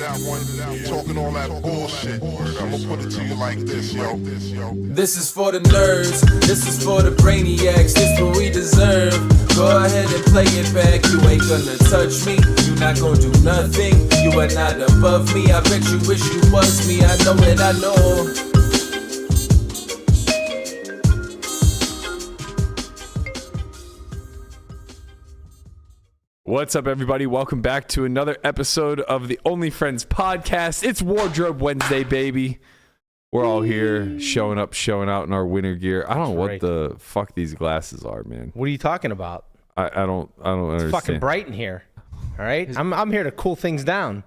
talking all that bullshit. I'ma put it to you like this, yo. This is for the nerds, this is for the brainiacs, this what we deserve. Go ahead and play it back, you ain't gonna touch me, you not gonna do nothing, you are not above me, I bet you wish you was me, I know it, I know. What's up, everybody? Welcome back to another episode of the Only Friends podcast. It's Wardrobe Wednesday, baby. We're all here, showing up, showing out in our winter gear. I don't know what the fuck these glasses are, man. What are you talking about? I don't understand. It's fucking bright in here. All right, I'm here to cool things down.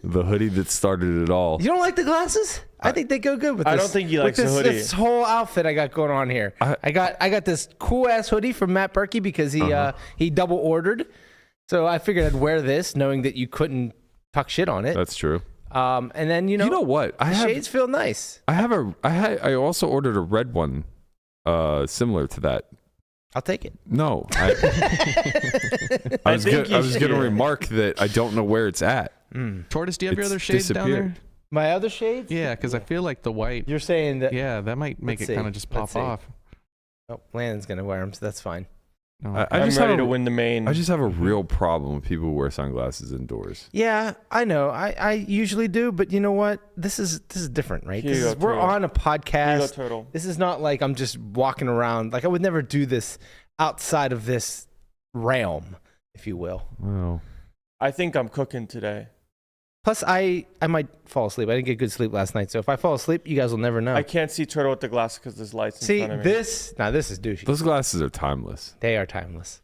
The hoodie that started it all. You don't like the glasses? I think they go good with this. I don't think he likes the hoodie. This whole outfit I got going on here. I got this cool ass hoodie from Matt Berkey because he double ordered. So I figured I'd wear this, knowing that you couldn't talk shit on it. That's true. And then you know what? Shades feel nice. I also ordered a red one, similar to that. I'll take it. No, I was going to remark that I don't know where it's at. Tortoise, do you have your other shades down there? My other shades? Yeah, because I feel like the white. You're saying that? Yeah, that might make it kind of just pop off. Oh, Landon's gonna wear them, so that's fine. No. I'm ready to win the main. I just have a real problem with people who wear sunglasses indoors. Yeah, I know. I usually do, but you know what? This is different, right? We're on a podcast. Turtle. This is not like I'm just walking around. Like I would never do this outside of this realm, if you will. Oh. I think I'm cooking today. Plus, I might fall asleep. I didn't get good sleep last night, so if I fall asleep, you guys will never know. I can't see Turtle with the glasses because there's lights in front of me. This is douchey. Those glasses are timeless. They are timeless.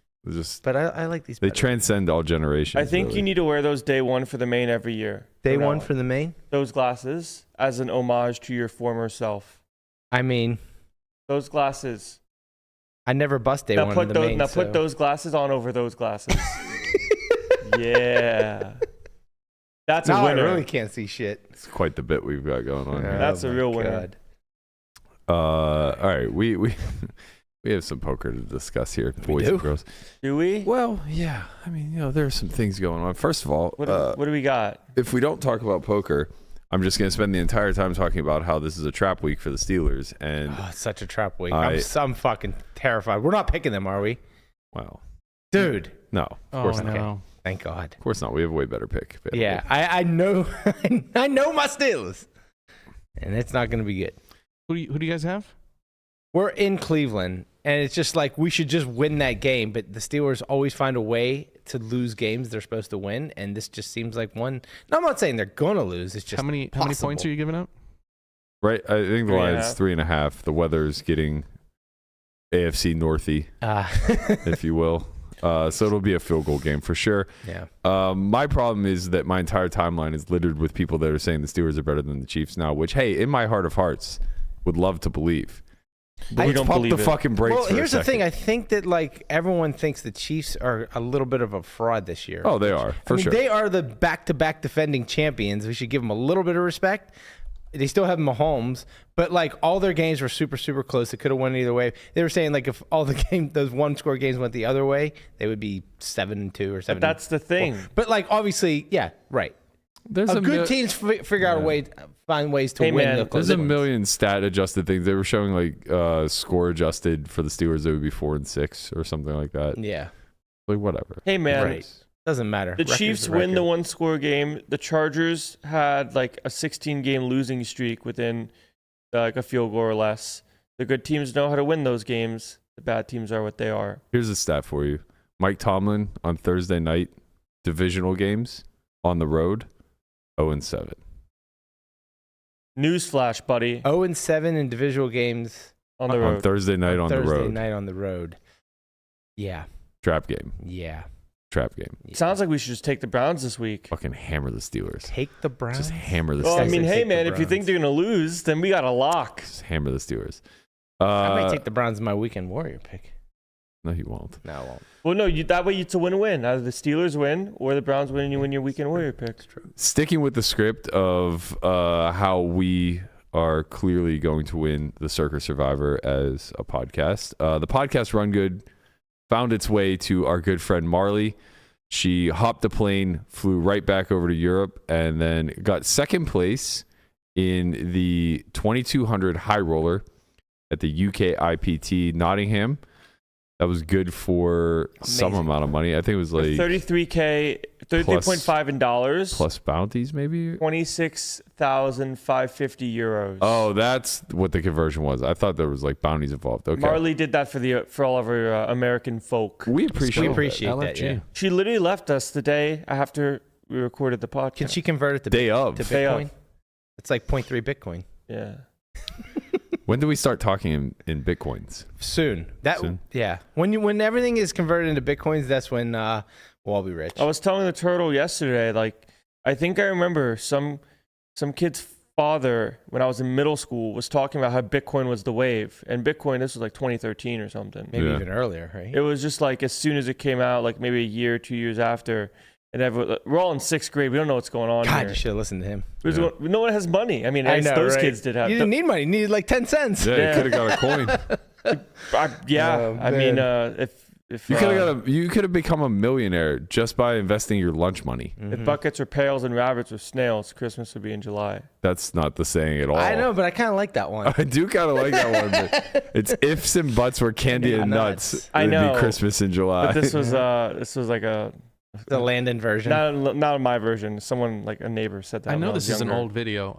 But I like these They better. transcend all generations. I think you need to wear those day one for the main every year. Day one for the main? Those glasses as an homage to your former self. I mean, those glasses. I never bust day one in the main. Now put those glasses on over those glasses. Yeah. That's a winner. I really can't see shit. It's quite the bit we've got going on here. That's a real winner. All right, we have some poker to discuss here, boys and girls. Do we? Well, yeah. I mean, there are some things going on. First of all, what do we got? If we don't talk about poker, I'm just going to spend the entire time talking about how this is a trap week for the Steelers. And it's such a trap week. I'm fucking terrified. We're not picking them, are we? Well, dude. No, of course not. No. Thank God. Of course not. We have a way better pick. Yeah, I know. I know my Steelers, and it's not going to be good. Who do you guys have? We're in Cleveland, and it's just like we should just win that game. But the Steelers always find a way to lose games they're supposed to win, and this just seems like one. No, I'm not saying they're going to lose. It's just how many points are you giving up? Right, I think the line is 3.5. The weather's getting AFC Northy, if you will. So it'll be a field goal game for sure. Yeah. My problem is that my entire timeline is littered with people that are saying the Steelers are better than the Chiefs now, which, hey, in my heart of hearts, would love to believe. But let's pump the fucking brakes for a second. Here's the thing. I think that everyone thinks the Chiefs are a little bit of a fraud this year. Oh, they are, for sure. They are the back-to-back defending champions. We should give them a little bit of respect. They still have Mahomes, but all their games were super, super close. It could have won either way. They were saying if all those one-score games went the other way, they would be 7-2 or 7. But that's the thing. But obviously, yeah, right. There's good teams figure out a way, find ways to win. There's a million stat-adjusted things. They were showing score-adjusted for the Steelers. It would be 4-6 or something like that. Yeah. Whatever. Hey man. Right. Doesn't matter. The Chiefs win the one-score game. The Chargers had a 16-game losing streak within a field goal or less. The good teams know how to win those games. The bad teams are what they are. Here's a stat for you. Mike Tomlin on Thursday night, divisional games on the road, 0-7. Newsflash, buddy. 0-7 in divisional games on the road. On Thursday night on the road. Thursday night on the road. Yeah. Trap game. Yeah. Trap game. Sounds like we should just take the Browns this week. Fucking hammer the Steelers. Take the Browns? Just hammer the Steelers. Well, I mean, hey, man, if you think they're going to lose, then we got a lock. Just hammer the Steelers. I might take the Browns in my weekend warrior pick. No, you won't. No, I won't. Well, no, that way it's a win-win. Either the Steelers win or the Browns win and you win your weekend warrior pick. Sticking with the script of how we are clearly going to win the Circa Survivor as a podcast. The podcast Run Good found its way to our good friend Marle. She hopped the plane, flew right back over to Europe, and then got second place in the 2200 high roller at the UK IPT Nottingham. That was good for some amount of money. I think it was like 33K, 33.5 in dollars. Plus bounties, maybe? 26,550 euros. Oh, that's what the conversion was. I thought there was like bounties involved. Okay. Marley did that for all of our American folk. We appreciate that. Yeah. She literally left us the day after we recorded the podcast. Can she convert it to Day of. to Day Bitcoin? of. It's like 0.3 Bitcoin. Yeah. When do we start talking in Bitcoins? Soon. Soon? Yeah. When everything is converted into Bitcoins, that's when we'll all be rich. I was telling the turtle yesterday, like, I think I remember some kid's father, when I was in middle school, was talking about how Bitcoin was the wave. And Bitcoin, this was like 2013 or something. Maybe Yeah. even earlier, right? It was just like as soon as it came out, like maybe a year, 2 years after. And we're all in sixth grade. We don't know what's going on God, here. you should have listened to him. No one has money. I mean, I know, those right? kids did have. You didn't need money. You needed like 10 cents. Yeah, Yeah. you could have got a coin. I mean, if You could have become a millionaire just by investing your lunch money. if buckets or pails and rabbits or snails, Christmas would be in July. That's not the saying at all. I know, but I kind of like that one. I do kind of like that one, but it's ifs and buts were candy and nuts. I It'd know. be Christmas in July. But this was like a The Landon version. not my version. Someone like a neighbor said that. I when know was this is an younger. old video,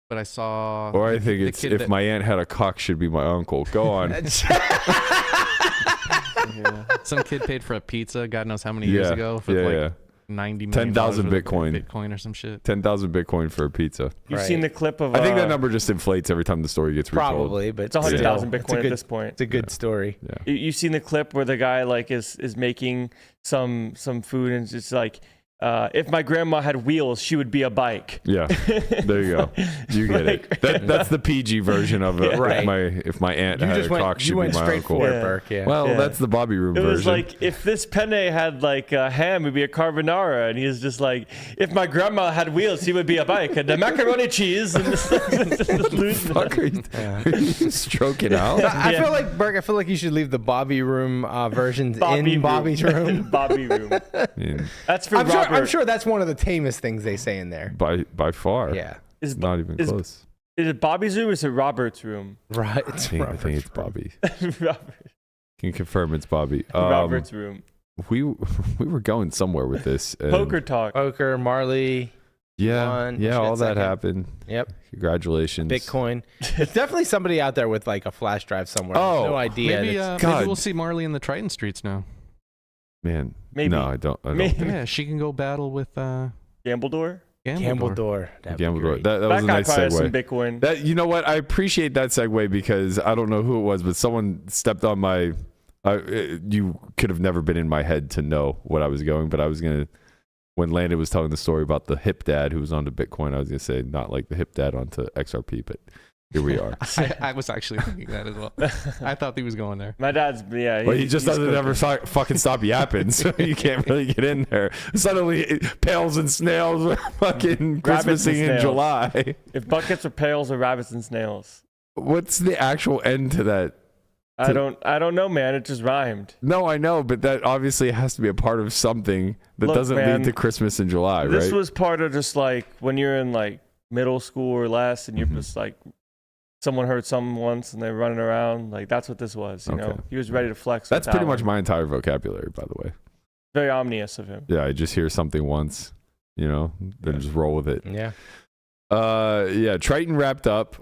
but I saw. Or I think the it's kid if that- my aunt had a cock, should be my uncle. Go on. Some kid paid for a pizza, God knows how many years ago, for like 90 million 10,000 worth of Bitcoin. Bitcoin or some shit. 10,000 Bitcoin for a pizza. You've Right. seen the clip of. I think that number just inflates every time the story gets retold. Probably, but It's 100,000 still, Bitcoin at this point. It's a good story. Yeah. You've seen the clip where the guy like is making some food and it's like, if my grandma had wheels, she would be a bike. Yeah. There you go. You get it. That's the PG version of it. Yeah. Right. If my aunt You had just a cock, she'd you be went my straight uncle. for it, Yeah. Burke. Yeah. Well, Yeah. that's the Bobby Room It version. was like, if this penne had like a ham, it'd be a carbonara. And he was just like, if my grandma had wheels, he would be a bike. And the macaroni cheese. And losing Fuck, are you stroking out? I Yeah. feel like Burke. I feel like you should leave the Bobby Room versions Bobby in Bobby's room. Bobby room. I mean, That's for I'm Robert. sure. I'm sure that's one of the tamest things they say in there. by far. Yeah. Is, Not even is- close. is it Bobby's room or is it Robert's room? Right. I think it's Bobby. Robert, Can confirm it's Bobby. Robert's room. We were going somewhere with this. and- Poker talk. Poker, Marley. Yeah, One, yeah, all that second. happened. Yep. Congratulations. Bitcoin. It's definitely somebody out there with like a flash drive somewhere. Oh, No idea. Maybe, It's- God. maybe we'll see Marley in the Triton streets now. Man, Maybe. no, I don't. Maybe. Yeah, she can go battle with Gambledore. Gambledore. That'd be Gambledore. great. That was That a guy nice probably has some segue. Bitcoin. That, you know what? I appreciate that segue because I don't know who it was, but someone stepped on my. You could have never been in my head to know what I was going, but I was gonna. When Landon was telling the story about the hip dad who was onto Bitcoin, I was gonna say not like the hip dad onto XRP, but here we are. I was actually thinking that as well. I thought he was going there. My dad's, yeah. Well, he just he's doesn't ever cooking. fucking stop yapping, so you can't really get in there. Suddenly, pails and snails are fucking Rabbits and Christmasing in snails. July. If buckets or pails or rabbits and snails. What's the actual end to that? I don't know, man. It just rhymed. No, I know, but that obviously has to be a part of something that Look, doesn't man, lead to Christmas in July, This right? was part of just like when you're in like middle school or less and you're Mhm. just like, someone heard something once and they're running around. Like that's what this was, you know? Okay. He was ready to flex. That's with pretty that much one. my entire vocabulary, by the way. Very ominous of him. Yeah, I just hear something once, then just roll with it. Yeah. Yeah, Triton wrapped up.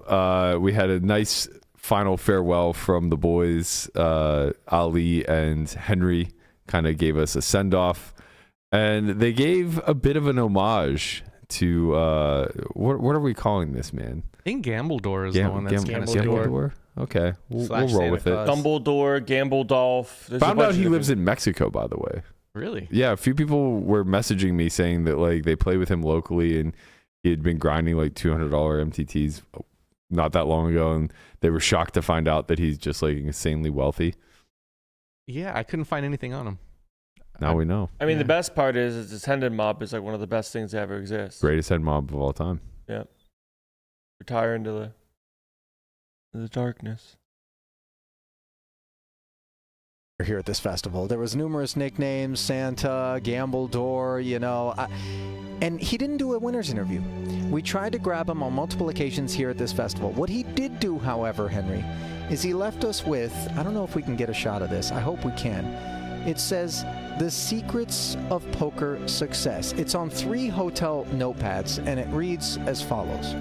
We had a nice final farewell from the boys. Ali and Henry kind of gave us a send-off, and they gave a bit of an homage to what are we calling this, man? I think Gambledore is the one that's kind of Gambledore. Okay, we'll Slash roll Santa with it. Claus. Dumbledore, Gambledolf. There's a Found bunch out of he lives different- in Mexico, by the way. Really? Yeah, a few people were messaging me saying that like they play with him locally and he had been grinding like $200 MTTs not that long ago, and they were shocked to find out that he's just like insanely wealthy. Yeah, I couldn't find anything on him. Now we know. I mean, the Yeah. best part is this Hendon mob is like one of the best things that ever exist. Greatest head mob of all time. Retire into the darkness. here at this festival. There was numerous nicknames, Santa, Gambledore, and he didn't do a winner's interview. We tried to grab him on multiple occasions here at this festival. What he did do, however, Henry, is he left us with, I don't know if we can get a shot of this. I hope we can. It says, The Secrets of Poker Success. It's on 3 hotel notepads, and it reads as follows.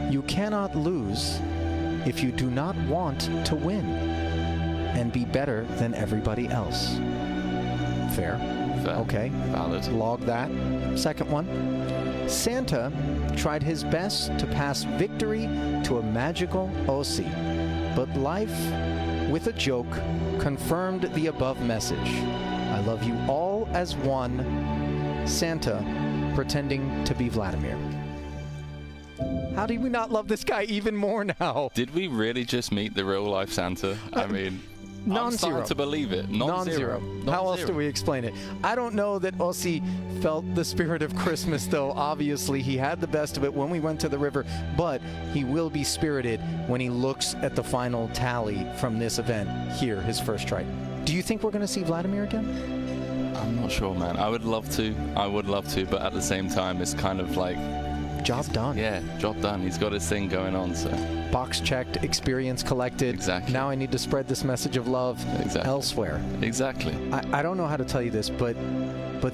You cannot lose if you do not want to win and be better than everybody else. Fair. Okay. Valid. Log that. Second one. Santa tried his best to pass victory to a magical Aussie, but life, with a joke, confirmed the above message. I love you all as one. Santa, pretending to be Vladimir. How do we not love this guy even more now? Did we really just meet the real life Santa? I mean, I'm starting to believe it. Non-zero. How else do we explain it? I don't know that Aussie felt the spirit of Christmas, though. Obviously, he had the best of it when we went to the river, but he will be spirited when he looks at the final tally from this event here, his first try. Do you think we're going to see Vladimir again? I'm not sure, man. I would love to, but at the same time, it's kind of like... Job done. Yeah, job done. He's got his thing going on, so... Box checked, experience collected. Exactly. Now I need to spread this message of love elsewhere. Exactly. I don't know how to tell you this, but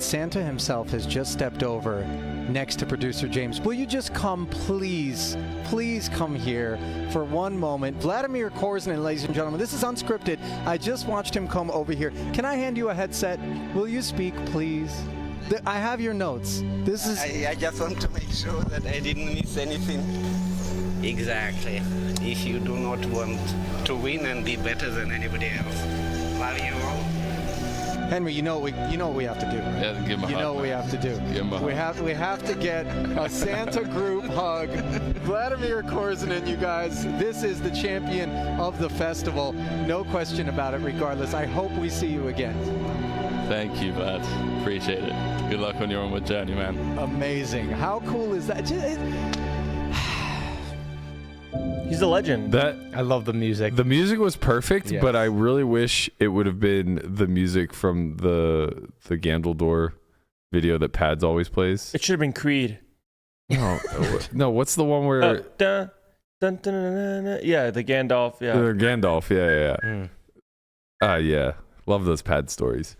Santa himself has just stepped over next to producer James. Will you just come, please? Please come here for one moment. Vladimir Korzinin, ladies and gentlemen. This is unscripted. I just watched him come over here. Can I hand you a headset? Will you speak, please? I have your notes. This is... I just want to make sure that I didn't miss anything. Exactly. If you do not want to win and be better than anybody else, love you all. Henry, you know what we have to do, right? Yeah, give him a hug. You know what we have to do. Give him a hug. We have to get a Santa group hug. Vladimir Korzinin, you guys, this is the champion of the festival. No question about it, regardless. I hope we see you again. Thank you, Vlad. Appreciate it. Good luck on your onward journey, man. Amazing. How cool is that? He's a legend. I love the music. The music was perfect, Yes. but I really wish it would have been the music from the Gambledore video that Pads always plays. It should have been Creed. No, what's the one where... Dun, dun, dun, dun, dun, dun. Yeah, the Gandalf. Yeah. Gandalf, yeah. Yeah. Love those Pad stories.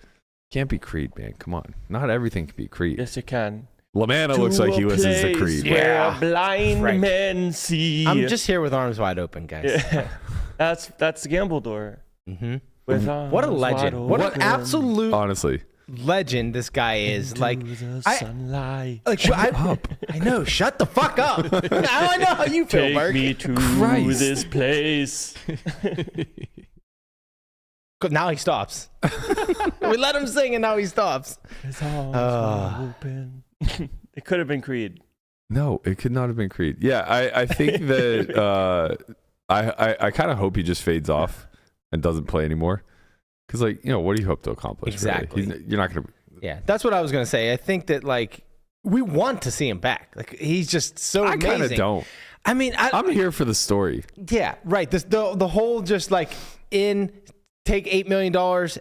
Can't be Creed, man. Come on. Not everything can be Creed. Yes, it can. LaManna looks like he listens to Creed. Where blind Right. men see. I'm just here with arms wide open, guys. Yeah. That's Gambledore. Mm-hmm. With What a arms legend. wide What an open Mm-hmm. absolute Honestly. legend this guy is. Like, the I- sunlight. I know. Shut the fuck up. Now I know how you feel, Take Mark. me to Christ. this place. Now he stops. We let him sing, and now he stops. His arms wide open. It could have been Creed. No, it could not have been Creed. Yeah, I think that I kind of hope he just fades off and doesn't play anymore. Because, like, what do you hope to accomplish? Exactly. Really? You're not going to... Yeah, that's what I was gonna say. I think that, like, we want to see him back. Like, he's just so amazing. I kind of don't. I mean, I'm here for the story. Yeah, right. The whole just like take $8 million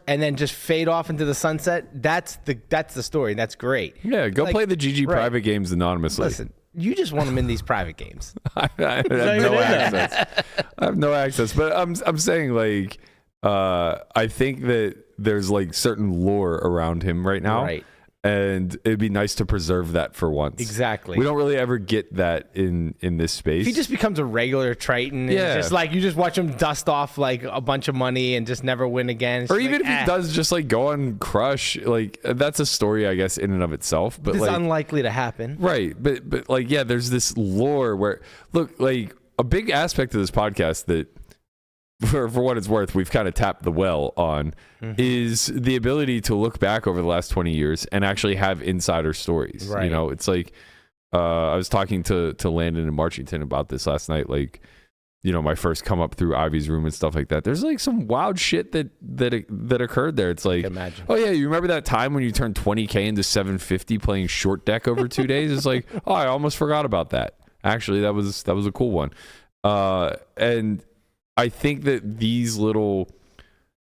and then just fade off into the sunset. That's the story. That's great. Yeah, go play the GG private games anonymously. Listen, you just want them in these private games. I have no access. I have no access. But I'm saying, like, I think that there's like certain lore around him right now. Right. And it'd be nice to preserve that for once. Exactly. We don't really ever get that in this space. If he just becomes a regular Triton, and just like you just watch him dust off like a bunch of money and just never win again. It's or just even like, if he does just like go on Crush, like that's a story, I guess, in and of itself. But it's like, unlikely to happen. Right. But like, yeah, there's this lore where, look, like a big aspect of this podcast that, for what it's worth, we've kind of tapped the well on is the ability to look back over the last 20 years and actually have insider stories. Right. It's like I was talking to Landon and Marchington about this last night. Like, my first come up through Ivy's room and stuff like that. There's like some wild shit that occurred there. It's like, oh yeah, you remember that time when you turned 20K into 750 playing short deck over 2 days? It's like, oh, I almost forgot about that. Actually, that was a cool one. And I think that these little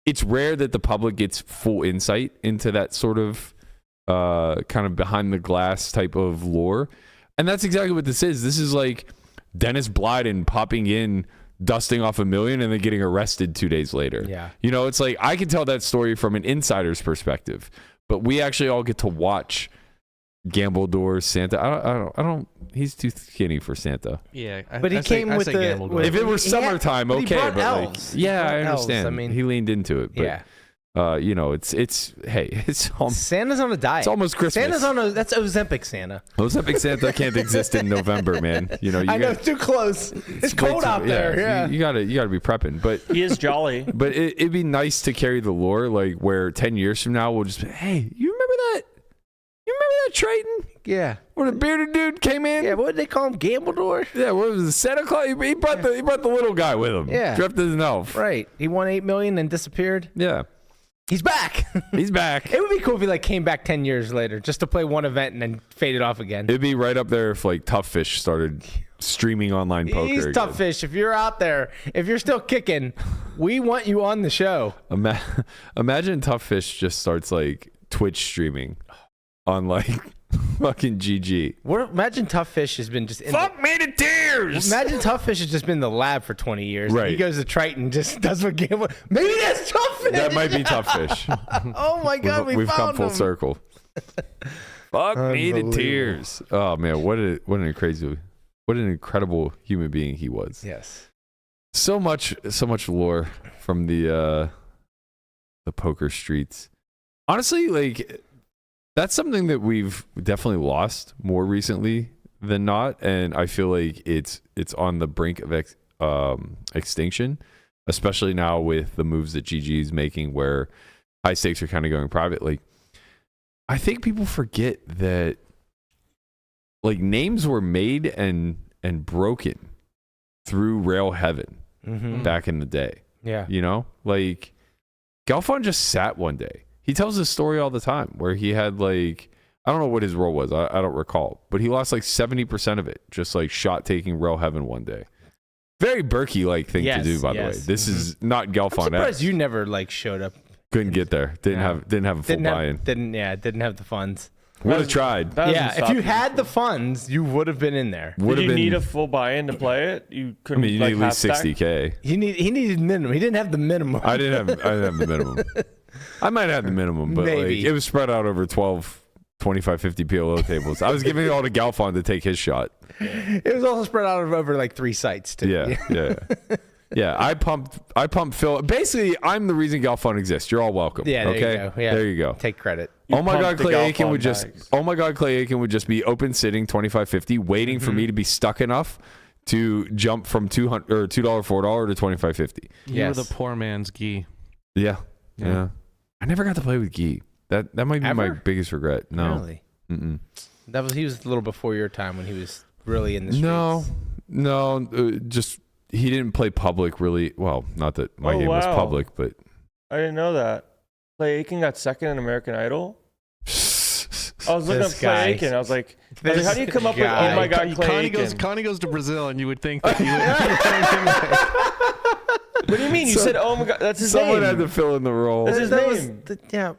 it's rare that the public gets full insight into that sort of kind of behind the glass type of lore. And that's exactly what this is. This is like Dennis Blyden popping in, dusting off $1 million, and then getting arrested 2 days later. Yeah. You know, it's like I can tell that story from an insider's perspective, but we actually all get to watch Gambledore, Santa. I don't. He's too skinny for Santa. Yeah, But he came with the. If it were summertime, but he okay. brought But like, elves. yeah, He I brought elves. understand. I mean, he leaned into it. But, yeah. you know, it's hey, it's almost, Santa's on a diet. it's almost Christmas. Santa's on a. That's Ozempic Santa. Ozempic Santa can't exist in November, man. You know, I know, it's too close. It's way cold too- out there. Yeah. You gotta be prepping. But He is jolly. but it'd be nice to carry the lore, like where 10 years from now we'll just be, hey, you remember that? You remember that Triton? Yeah. When the bearded dude came in? Yeah. What did they call him? Gambledore. Yeah, what was it? Santa Claus? He brought the little guy with him. Yeah. Dressed as an elf. Right. He won $8 million and disappeared. Yeah. He's back. He's back. It would be cool if he like came back 10 years later just to play one event and then faded off again. It'd be right up there if like Tough Fish started streaming online poker. He's again. Tough Fish. If you're out there, if you're still kicking, we want you on the show. Imagine Tough Fish just starts like Twitch streaming on like fucking GG. Imagine Tough Fish has been just in Fuck me to tears. Imagine Tough Fish has just been in the lab for 20 years. Right. He goes to Triton, just does what Gambler. Maybe that's Tough Fish. That might be Tough Fish. Oh my God, We've come found full him. circle. Fuck me to tears. Oh man, what an incredible human being he was. Yes. So much lore from the poker streets. Honestly, like that's something that we've definitely lost more recently than not, and I feel like it's on the brink of extinction, especially now with the moves that GG is making, where high stakes are kind of going private. Like, I think people forget that like names were made and broken through rail heaven back in the day. Yeah. You know, like Galfond just sat one day. He tells this story all the time where he had like, I don't know what his role was. I don't recall, but he lost like 70% of it, just like shot taking rail heaven one day. Very Berkey like thing to do, by the way. This is not Galfond. I'm surprised you never like showed up. Couldn't get there. Didn't have a full buy-in. Didn't have the funds. Would have tried. Yeah, if you had the funds, you would have been in there. Did you need a full buy-in to play it? You couldn't. I mean, you like, need at least half stack? $60K. He needed minimum. He didn't have the minimum. I didn't have the minimum. I might have the minimum, but like, it was spread out over 12, 25, 50 PLO tables. I was giving it all to Galfond to take his shot. It was also spread out over like 3 sites too. Yeah. Yeah, I pumped Phil. Basically, I'm the reason Galfond exists. You're all welcome. Yeah, there okay? you go. Yeah. There you go. Take credit. Oh my God, pumped the Clay Aiken Galfond would just. bags. Oh my God, Clay Aiken would just be open sitting 25.50, waiting for me to be stuck enough to jump from $2 or $4 to 25.50. You were the poor man's gi. Yeah. I never got to play with Guy. That might be my Ever? biggest regret. No. Really? Mm-mm. He was a little before your time when he was really in the streets. No. Just he didn't play public really. Well, not that my game was public, but I didn't know that. Clay Aiken got second in American Idol. I was looking up This Clay guy. Aiken. I was like, how do you come up with? guy. Oh my God, Clay Aiken. Connie goes to Brazil, and you would think that he would. What do you mean? You said, oh my God, that's his someone name. had to fill in the role. That's his name. Yeah.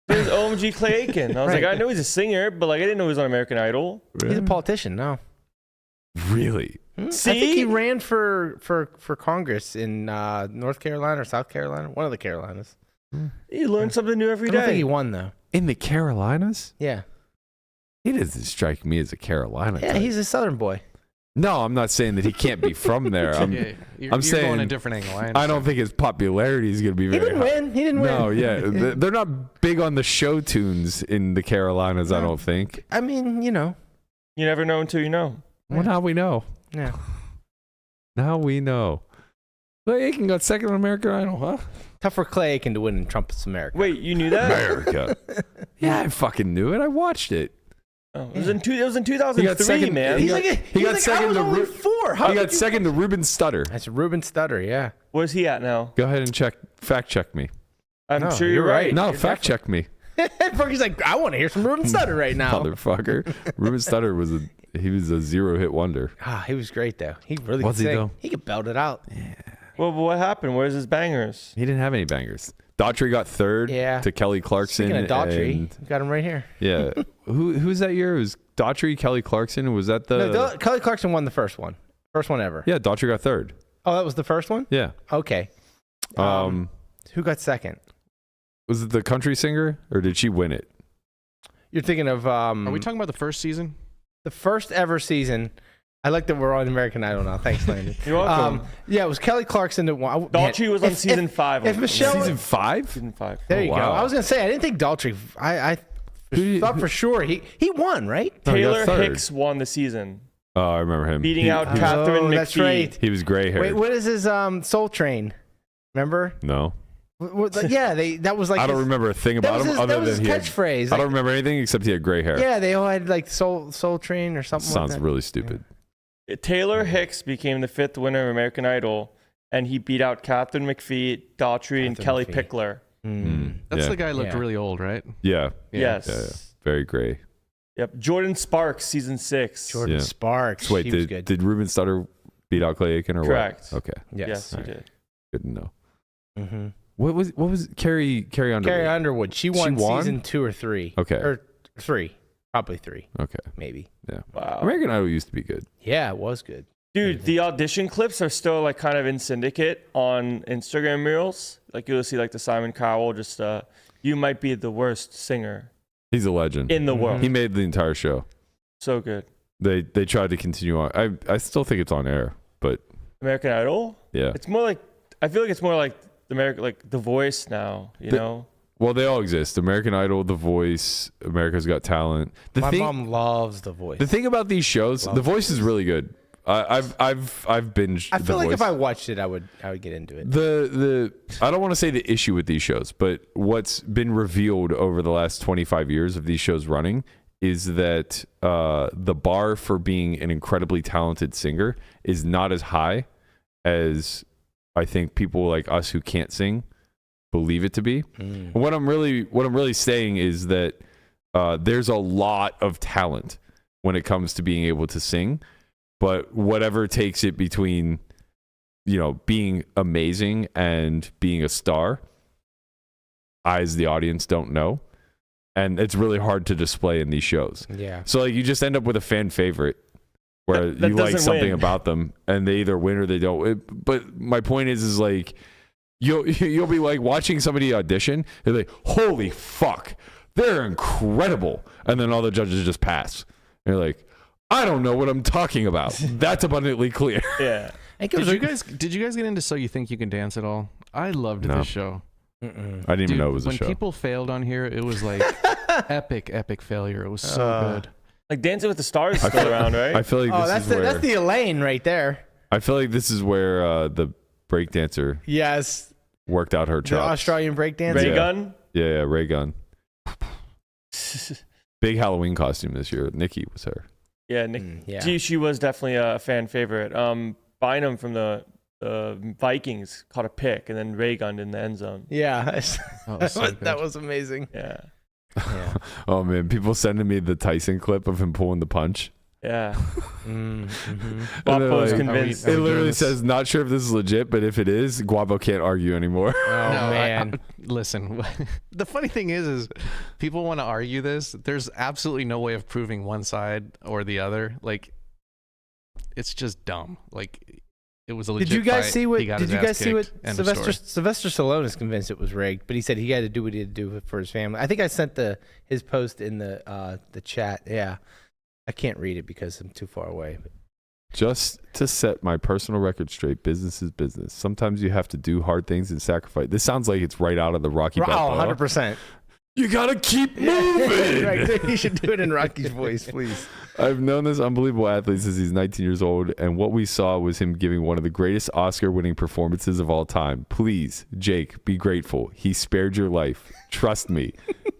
It was OMG Clay Aiken. I was like, I know he's a singer, but like I didn't know he was on American Idol. He's a politician now. Really? See? I think he ran for Congress in North Carolina or South Carolina, one of the Carolinas. You learn something new every I don't think day. he won though. In the Carolinas? Yeah. He doesn't strike me as a Carolina Yeah, type. he's a Southern boy. No, I'm not saying that he can't be from there. You're saying going a different angle. I don't think his popularity is going to be He very didn't high. win. He didn't win. No, yeah. They're not big on the show tunes in the Carolinas, I don't think. I mean, You never know until you know. Well, now we know. Yeah. Now we know. Clay Aiken got second on American Idol, huh? Tough for Clay Aiken to win in Trump's America. Wait, you knew that? America. Yeah, I fucking knew it. I watched it. Oh, it was in 2003, He got second- man. he got second to only 4. How He did got second to Ruben Stutter. That's Ruben Stutter, yeah. Where's he at now? Go ahead and fact check me. I'm No, sure you're you're right. right. No, fact check me, Berkey's like, I want to hear some Ruben Stutter right now. motherfucker. Ruben Stutter was a 0-hit wonder. He was great though. He really Was could he, sing. though? He could belt it out. Well, but what happened? Where's his bangers? He didn't have any bangers. Daughtry got third to Kelly Clarkson. Speaking of Daughtry, got him right here. Yeah. Who's that year? It was Daughtry, Kelly Clarkson. Was that the... No, Kelly Clarkson won the first one. First one ever. Yeah, Daughtry got third. Oh, that was the first one? Yeah. Okay. Who got second? Was it the country singer, or did she win it? You're thinking of... Are we talking about the first season? The first ever season. I like that we're on American Idol now. Thanks, Landon. You're welcome. Yeah, it was Kelly Clarkson that won. Daughtry was on season 5. If Michelle... Season 5? Season 5. There you go. I was going to say, I didn't think Daughtry... I thought for sure he won, right? Taylor Hicks won the season. Oh, I remember him. Beating out Catherine McPhee. That's right. He was gray hair. Wait, what is his Soul Train? Remember? No. Yeah, that was like... I don't remember a thing about him other than he had catchphrase. I don't remember anything except he had gray hair. Yeah, they all had like Soul Train or something like that. Sounds really stupid. Taylor Hicks became the 5th winner of American Idol, and he beat out Catherine McPhee, Daughtry, and Kelly Pickler. That's the guy who looked really old, right? Yeah. Yes. Yeah. Very gray. Yep. Jordan Sparks, season 6. Jordan Sparks. Wait, he was good. did Ruben Studdard beat out Clay Aiken or Correct. what? Okay. Yes, he did. Good to know. Mm-hmm. What was Carrie Underwood? Carrie Underwood. She won season 2 or 3. Okay. Or 3. Probably 3. Okay. Maybe. Yeah. Wow. American Idol used to be good. Yeah, it was good. Dude, the audition clips are still like kind of in syndicate on Instagram Reels. Like you'll see like the Simon Cowell just you might be the worst singer He's a legend in the world. He made the entire show. So good. They tried to continue on. I still think it's on air, but American Idol? Yeah. It's more like I feel like it's more like The Voice now, you know? Well, they all exist. American Idol, The Voice, America's Got Talent. My mom loves The Voice. The thing about these shows, The Voice is really good. I've binged. I feel The like Voice. if I watched it, I would get into it. I don't want to say the issue with these shows, but what's been revealed over the last 25 years of these shows running is that the bar for being an incredibly talented singer is not as high as I think people like us who can't sing believe it to be. What I'm really saying is that there's a lot of talent when it comes to being able to sing, but whatever takes it between, being amazing and being a star, I as the audience don't know, and it's really hard to display in these shows. Yeah. So like you just end up with a fan favorite where that you like something win. about them and they either win or they don't. But my point is like you'll be like watching somebody audition and like, holy fuck, they're incredible, and then all the judges just pass. And you're like, I don't know what I'm talking about. That's abundantly clear. Yeah. Did you guys get into So You Think You Can Dance at all? I loved this show. I didn't even know it was a show. When people failed on here, it was like epic failure. It was so good. Like Dancing with the Stars is still around, right? I feel like that's the Elaine right there. I feel like this is where the breakdancer worked out her chops. The Australian breakdancer. Ray Gun? Yeah, Ray Gun. Big Halloween costume this year. Nikki was her. Yeah, Nick. She was definitely a fan favorite. Bynum from the Vikings caught a pick and then Ray gunned in the end zone. Yeah. So that was amazing. Yeah. Oh man, people sending me the Tyson clip of him pulling the punch. Yeah. Guapo's convinced. It literally says, not sure if this is legit, but if it is, Guapo can't argue anymore. Oh man. Listen, the funny thing is people want to argue this. There's absolutely no way of proving one side or the other. Like, it's just dumb. Like, it was a legit Did you guys fight. see what? He got Did his you guys ass see what kicked. End of story. Sylvester Stallone is convinced it was rigged, but he said he had to do what he had to do for his family. I think I sent his post in the chat. Yeah, I can't read it because I'm too far away. Just to set my personal record straight, business is business. Sometimes you have to do hard things and sacrifice. This sounds like it's right out of the Rocky Balboa. 100%. You gotta keep moving. Right, you should do it in Rocky's voice, please. I've known this unbelievable athlete since he's 19 years old, and what we saw was him giving one of the greatest Oscar-winning performances of all time. Please, Jake, be grateful. He spared your life. Trust me.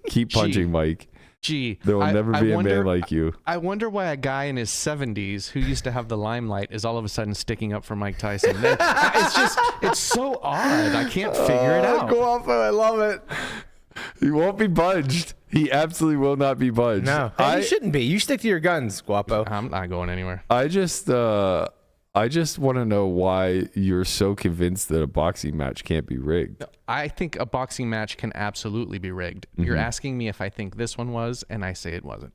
Keep punching, Mike. There will never be a man like you. I wonder why a guy in his 70s who used to have the limelight is all of a sudden sticking up for Mike Tyson. It's so odd. I can't figure it out. Guapo, I love it. He won't be budged. He absolutely will not be budged. No, you shouldn't be. You stick to your guns, Guapo. I'm not going anywhere. I I just want to know why you're so convinced that a boxing match can't be rigged. I think a boxing match can absolutely be rigged. You're asking me if I think this one was, and I say it wasn't.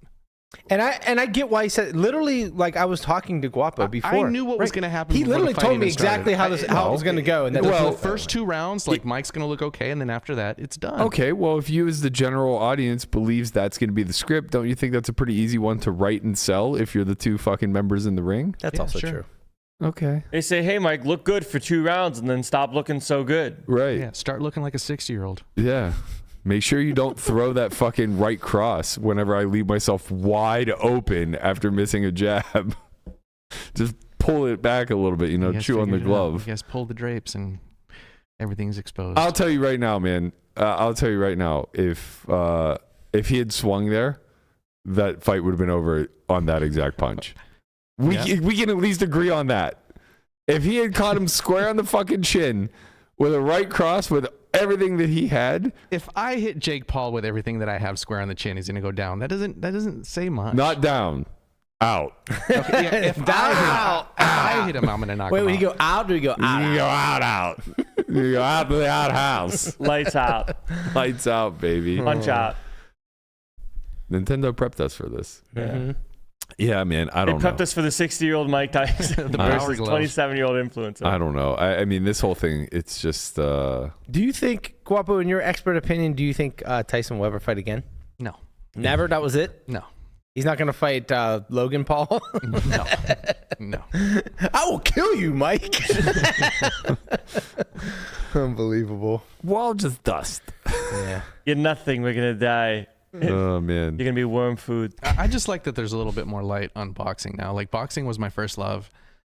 And I get why he said literally, like I was talking to Guapo before. I knew what was going to happen. He before literally the fight told me even started. exactly how it was going to go. And then the first 2 rounds, like Mike's going to look okay, and then after that, it's done. Okay, well, if you as the general audience believes that's going to be the script, don't you think that's a pretty easy one to write and sell if you're the 2 fucking members in the ring? that's also true. Okay. They say, hey, Mike, look good for 2 rounds and then stop looking so good. Right. Yeah, start looking like a 60-year-old. Yeah. Make sure you don't throw that fucking right cross whenever I leave myself wide open after missing a jab. Just pull it back a little bit, chew on the glove. You guys pull the drapes and everything's exposed. I'll tell you right now, man. If he had swung there, that fight would have been over on that exact punch. We can at least agree on that. If he had caught him square on the fucking chin with a right cross with everything that he had. If I hit Jake Paul with everything that I have square on the chin, he's going to go down. That doesn't say much. Not down. Out. Okay, yeah, if I hit him, I'm going to knock him out. Wait, would he go out or he go out? You go out. You go out to the outhouse. Lights out. Lights out, baby. Punch out. Nintendo prepped us for this. Yeah. Yeah, man. I don't know. They prepped us for the 60-year-old Mike Tyson. The versus 27-year-old influencer. I don't know. I mean, this whole thing, it's just... Do you think, Guapo, in your expert opinion, do you think Tyson will ever fight again? No. Never? That was it? No. He's not going to fight Logan Paul? No. I will kill you, Mike. Unbelievable. We're all just dust. Yeah. You're nothing. We're going to die. Oh, man. You're going to be worm food. I just like that there's a little bit more light on boxing now. Like, boxing was my first love,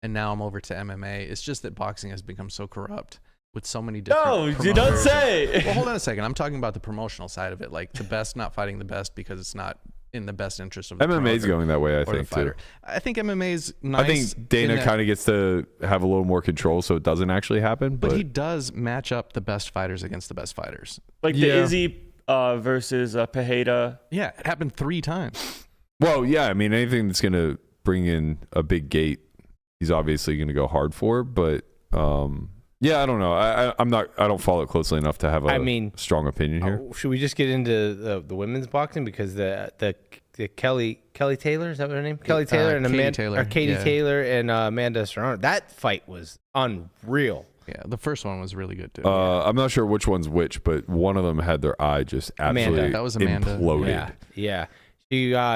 and now I'm over to MMA. It's just that boxing has become so corrupt with so many different No, you don't say. Well, hold on a second. I'm talking about the promotional side of it. Like, the best not fighting the best because it's not in the best interest of the MMA's promoter going that way, I or the think, too. fighter. I think MMA's nice. I think Dana kind of gets to have a little more control so it doesn't actually happen. But he does match up the best fighters against the best fighters. Like the Izzy versus Pajeda. Yeah, it happened 3 times. Well, yeah, I mean, anything that's going to bring in a big gate, he's obviously going to go hard for. But yeah, I don't know. I don't follow it closely enough to have a strong opinion here. Should we just get into the women's boxing because the Kelly Taylor, is that what her name? Kelly Taylor and Katie Taylor and Amanda Serrano. That fight was unreal. Yeah, the first one was really good too. I'm not sure which one's which, but one of them had their eye just absolutely that was Amanda. Imploded. Yeah.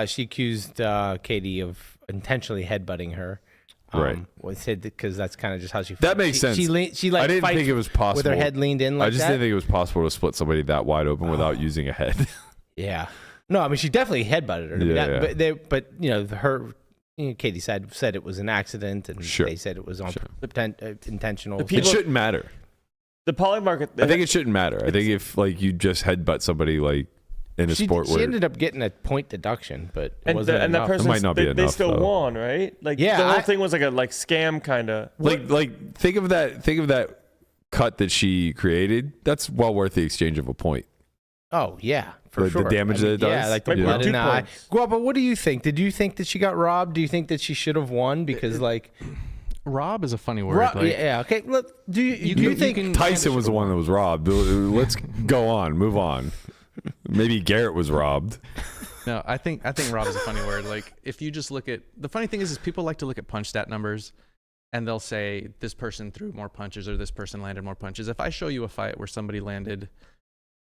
She accused Katie of intentionally headbutting her. Right. Said because that's kind of just how she. That makes sense. She I didn't think it was possible with her head leaned in. Like I just didn't think it was possible to split somebody that wide open without using a head. Yeah. No, I mean she definitely headbutted her. Yeah. But Katie said it was an accident, and they said it was on intentional. It shouldn't matter. The poly market. I think it shouldn't matter. I think if you just headbutt somebody in a sport where she ended up getting a point deduction, but it wasn't enough. And that person might not be they enough, still though. won, right? Like the whole thing was like a scam kind of. Like think of that cut that she created. That's well worth the exchange of a point. Oh yeah. For sure. The damage that it does? Yeah, like the blood in the eye. Guapa, what do you think? Did you think that she got robbed? Do you think that she should have won? Because rob is a funny word. Okay. Look, do you think Tyson was the one that was robbed? Let's go on, move on. Maybe Garrett was robbed. No, I think rob is a funny word. Like if you just look at the funny thing is people like to look at punch stat numbers, and they'll say this person threw more punches or this person landed more punches. If I show you a fight where somebody landed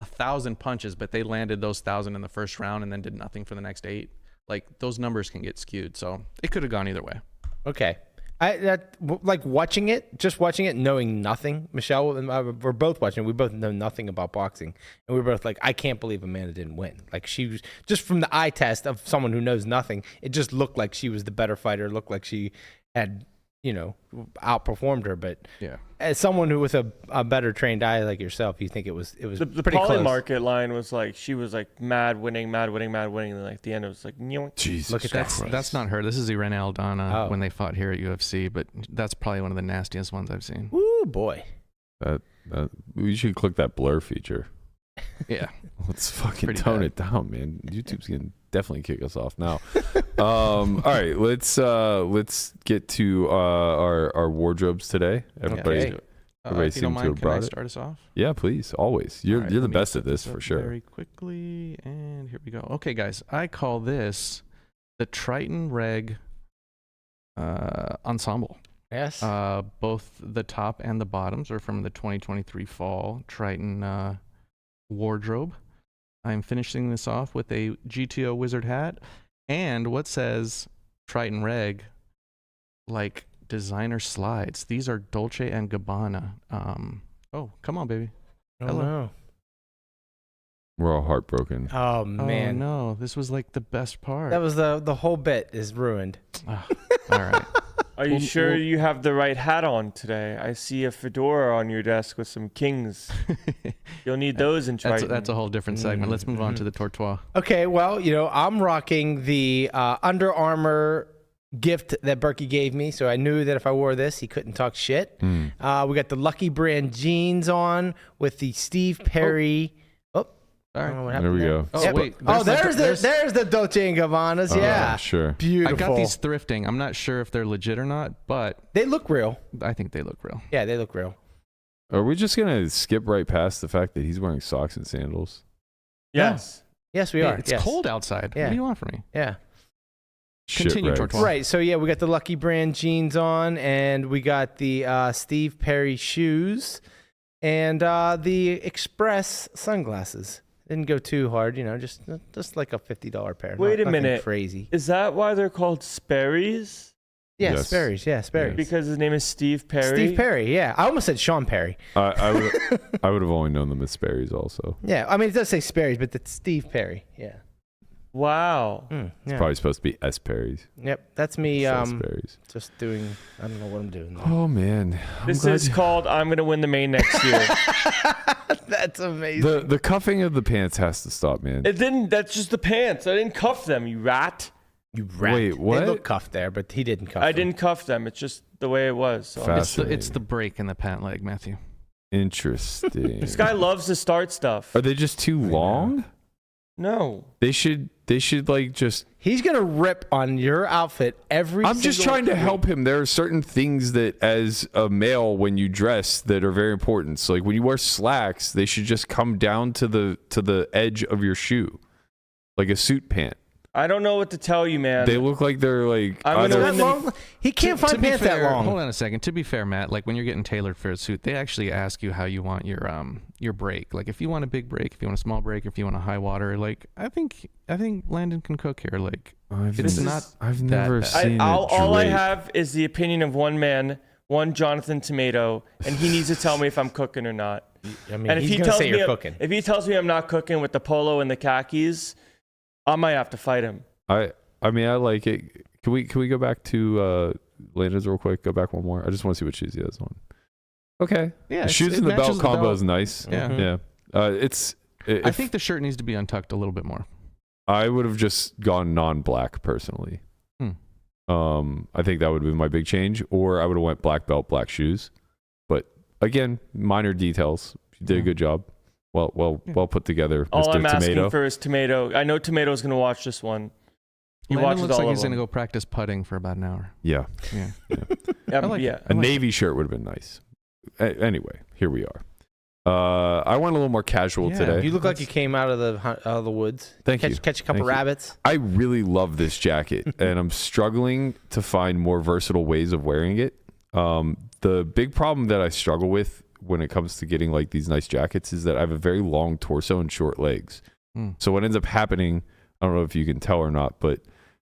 1,000 punches, but they landed those 1,000 in the first round and then did nothing for the next 8. Like those numbers can get skewed. So it could have gone either way. Okay. Watching it, knowing nothing. Michelle and I were both watching. We both know nothing about boxing, and we were both like, I can't believe Amanda didn't win. Like she was just from the eye test of someone who knows nothing. It just looked like she was the better fighter. It looked like she had outperformed her. But as someone who with a better trained eye like yourself, you think it was the pretty poly close. market line was like she was like mad winning, and then like at the end it was like Jesus. Look at that. That's not her. This is Irene Aldana when they fought here at UFC, but that's probably one of the nastiest ones I've seen. Ooh boy. That we should click that blur feature. Yeah. Let's fucking tone it down, man. YouTube's getting definitely kick us off now. All right, let's get to our wardrobes today. Everybody, everybody if you don't seems to mind, have can I brought it. start us off? Yeah, please, always. You're All right, you're the let me best at set this up for sure. Very quickly, and here we go. Okay, guys, I call this the Triton Reg ensemble. Yes. Both the top and the bottoms are from the 2023 fall Triton wardrobe. I'm finishing this off with a GTO wizard hat and what says Triton Reg, like designer slides. These are Dolce and Gabbana. Oh, come on, baby. Oh, hello. no. We're all heartbroken. Oh man. Oh no, this was like the best part. That was the whole bit is ruined. All right. Are you sure you have the right hat on today? I see a fedora on your desk with some kings. You'll need those in Triton. That's a whole different segment. Let's move on to the Tortoise. Okay, well, I'm rocking the Under Armour gift that Berkey gave me, so I knew that if I wore this, he couldn't talk shit. We got the Lucky Brand jeans on with the Steve Perry. All right. There we go. Oh, Yep. wait. There's the Dolce and Gabbanas. Yeah, sure. beautiful. I got these thrifting. I'm not sure if they're legit or not, but They look real. I think they look real. Yeah, they look real. Are we just gonna skip right past the fact that he's wearing socks and sandals? Yes. Yes, we Hey, are. it's yes. cold outside. Yeah. What do you want from me? Yeah. Continue, Shit, Tortoise. Regs. Right. So yeah, we got the Lucky Brand jeans on, and we got the Steve Perry shoes, and the Express sunglasses. Didn't go too hard, just like a $50 pair. Wait a Nothing minute. crazy. Is that why they're called Sperry's? Yeah, Yes. Sperry's. Yeah, Sperry's. Because his name is Steve Perry? Steve Perry. Yeah, I almost said Sean Perry. I would have only known them as Sperry's also. Yeah, I mean it does say Sperry's, but it's Steve Perry. Yeah. Wow. Yeah. Probably supposed to be S Perry's. Yep. That's me. Sperry's. Just doing. I don't know what I'm doing. Oh man, This is called I'm going to win the main next year. That's amazing. the cuffing of the pants has to stop, man. It didn't. That's just the pants. I didn't cuff them, you rat. You rat. Wait, what? They look cuffed there, but he didn't cuff. I them. didn't cuff them. It's just the way it was. So It's the break in the pant leg, Matthew. Interesting. this guy loves to start stuff. Are they just too long? No. They should like just. He's gonna rip on your outfit every. I'm just single trying to week. help him. There are certain things that, as a male, when you dress, that are very important. So, like when you wear slacks, they should just come down to the edge of your shoe, like a suit pant. I don't know what to tell you, man. They look like they're like. I'm gonna either- win That long? He can't To find be pants fair, that long. Hold on a second. To be fair, Matt, like when you're getting tailored for a suit, they actually ask you how you want your break. Like if you want a big break, if you want a small break, if you want a high water. Like I think Landon can cook here. Like I've that never bad. seen all I drape. have is the opinion of one man, one Jonathan Tomato, and he needs to tell me if I'm cooking or not. I mean, And if he's he gonna tells say me you're cooking. if he tells me I'm not cooking with the polo and the khakis, I might have to fight him. I mean, I like it. Can we go back to Landon's real quick? Go back one more. I just want to see what shoes he has on. Okay. Yeah, The shoes and the belt combo is nice. Yeah. Mhm. Yeah. I think the shirt needs to be untucked a little bit more. I would have just gone non-black personally. I think that would have been my big change, or I would have went black belt, black shoes. But again, minor details. You did a good job. Well put together, All Mr. I'm asking Tomato. for is Tomato. I know Tomato's going to watch this one. He Landon watches looks all like of he's them. gonna go practice putting for about an hour. Yeah. Yeah. Yeah, I like yeah. it. A navy shirt would have been nice. Anyway, here we are. I went a little more casual Yeah, today. You look like you came out of the woods. Thank you. Catch a couple Thank you. rabbits. I really love this jacket, and I'm struggling to find more versatile ways of wearing it. The big problem that I struggle with when it comes to getting like these nice jackets is that I have a very long torso and short legs. So what ends up happening, I don't know if you can tell or not, but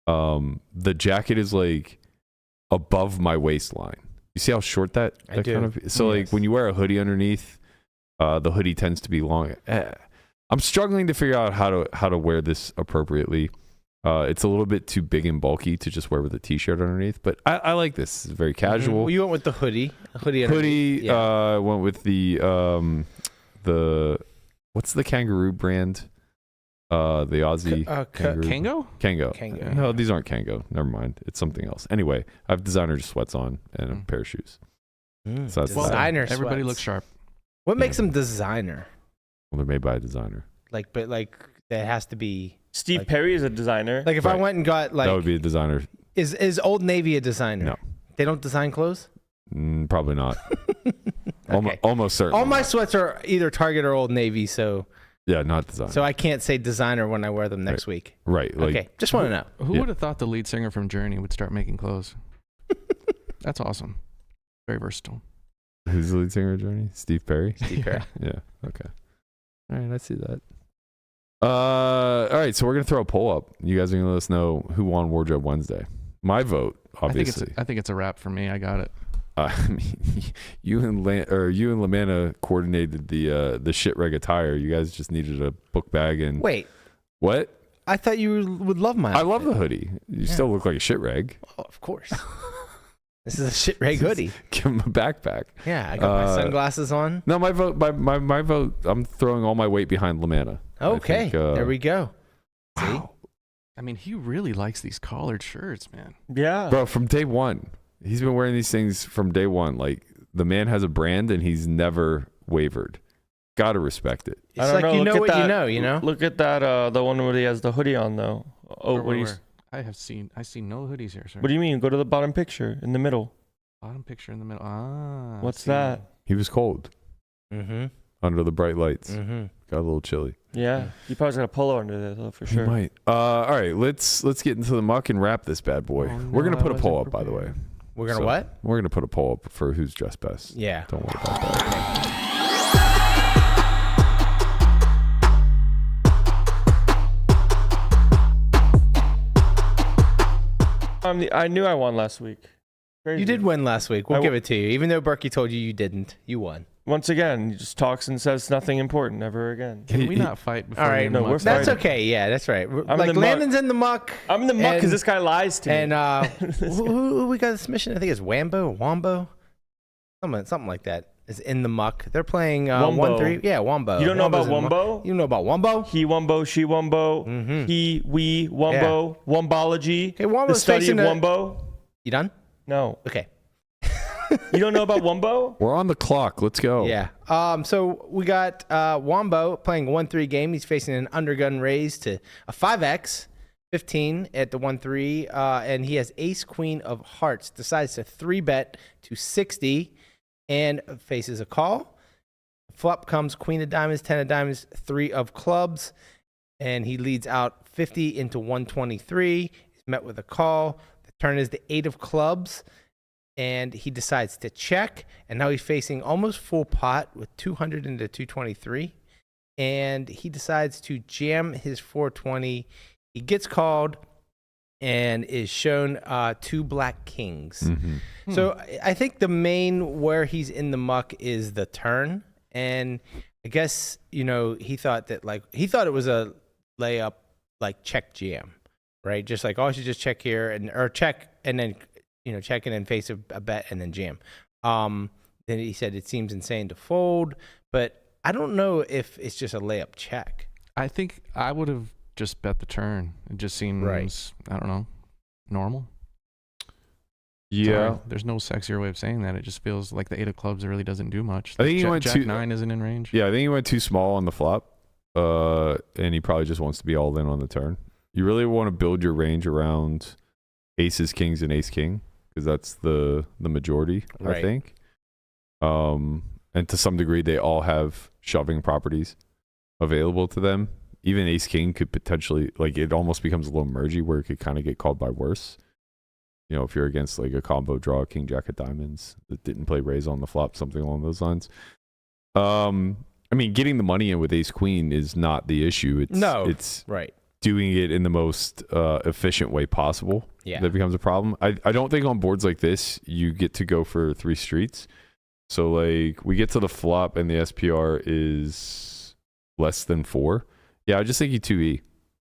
the jacket is like above my waistline. You see how short that I do. kind of is? So like when you wear a hoodie underneath, the hoodie tends to be long. I'm struggling to figure out how to wear this appropriately. It's a little bit too big and bulky to just wear with a t-shirt underneath, but I like this. It's very casual. Well, you went with the hoodie. Hoodie. Yeah. Went with the what's the kangaroo brand? The Aussie kangaroo. Kango. No, these aren't Kango. Never mind. It's something else. Anyway, I have designer sweats on and a pair of shoes. So that's Designer Everybody sweats. looks sharp. What makes them designer? Well, they're made by a designer. But that has to be Steve Perry is a designer. Like if I went and got like, that would be a designer. Is Old Navy a designer? No. They don't design clothes? Probably not. Okay. Almost certainly. All my sweats are either Target or Old Navy, so Yeah, not designer. I can't say designer when I wear them next week. Right. Like, Okay, just want to know. Who would have thought the lead singer from Journey would start making clothes? That's awesome. Very versatile. Who's the lead singer of Journey? Steve Perry? Steve Perry. Yeah. Okay. All right, I see that. All right, so we're gonna throw a poll up. You guys are gonna let us know who won Wardrobe Wednesday. My vote, obviously. I think it's a wrap for me. I got it. I mean, you and Lamanna coordinated the shit reg attire. You guys just needed a book bag and Wait, what? I thought you would love my I love the hoodie. You still look like a shit reg. Oh, of course. This is a shit reg hoodie. Give him a backpack. Yeah, I got my sunglasses on. No, my vote. My vote. I'm throwing all my weight behind Lamanna. Okay, there we go. Wow. I mean, he really likes these collared shirts, man. Yeah. Bro, from day one. He's been wearing these things from day one. Like, the man has a brand and he's never wavered. Gotta respect it. It's like you know what you know. Look at that, the one where he has the hoodie on, though. Oh, Where? I see no hoodies here, sir. What do you mean? Go to the bottom picture in the middle. Bottom picture in the middle. Ah. What's that? He was cold Mm-hmm. under the bright lights. Mm-hmm. Got a little chilly. Yeah. You probably got a polo under there, though, for sure. He might. All right, let's get into the muck and wrap this bad boy. Oh, We're gonna no, put I a poll wasn't up, by the way. We're gonna what? We're gonna put a poll up for who's dressed best. Yeah. Don't worry about that. I knew I won last week. Crazy. You did win last week. We'll give it to you. Even though Berkey told you didn't, you won. Once again, he just talks and says nothing important ever again. Can we not fight before? All right, no, we're that's fighting. okay. Yeah, that's right. I'm Like in the Landon's muck. in the muck. I'm in the muck because and- this guy lies to me. And who we got this mission? I think it's Wombo. Something like that. Is in the muck. They're playing Wombo. 1-3. Yeah, Wombo. You don't know about Wombo's in the muck. Wombo? You don't know about Wombo? He Wombo, she Wombo, Mhm. he, we, Wombo, Wombology, Hey, Wombo's the study of facing a- Wombo. You done? No. Okay. You don't know about Wombo? We're on the clock. Let's go. Yeah. So we got Wombo playing a 1-3 game. He's facing an undergun raise to a 5x, 15 at the 1-3, and he has ace queen of hearts. Decides to 3-bet to 60 and faces a call. Flop comes queen of diamonds, 10 of diamonds, 3 of clubs, and he leads out 50 into 123. He's met with a call. The turn is the 8 of clubs, and he decides to check, and now he's facing almost full pot with 200 into 223, and he decides to jam his 420. He gets called and is shown 2 black kings. Mm-hmm. So I think the main where he's in the muck is the turn, and I guess he thought that it was a layup like check jam, right? Just like, oh, I should just check here or check and then check and then face a bet and then jam. Then he said it seems insane to fold, but I don't know if it's just a layup check. I think I would have just bet the turn. It just seems, Right. I don't know, normal. Yeah. Sorry, there's no sexier way of saying that. It just feels like the 8 of clubs really doesn't do much. I think he went Jack too- 9 isn't in range. Yeah, I think he went too small on the flop, and he probably just wants to be all in on the turn. You really want to build your range around aces, kings, and ace king because that's the majority, I Right. think. And to some degree, they all have shoving properties available to them. Even ace king could potentially, it almost becomes a little mergy where it could kind of get called by worse. If you're against a combo draw, king jack of diamonds that didn't play raise on the flop, something along those lines. I mean, getting the money in with ace queen is not the issue. It's Right. doing it in the most efficient way possible. Yeah. That becomes a problem. I don't think on boards like this you get to go for 3 streets. So we get to the flop and the SPR is less than 4. Yeah, I just think you 2E.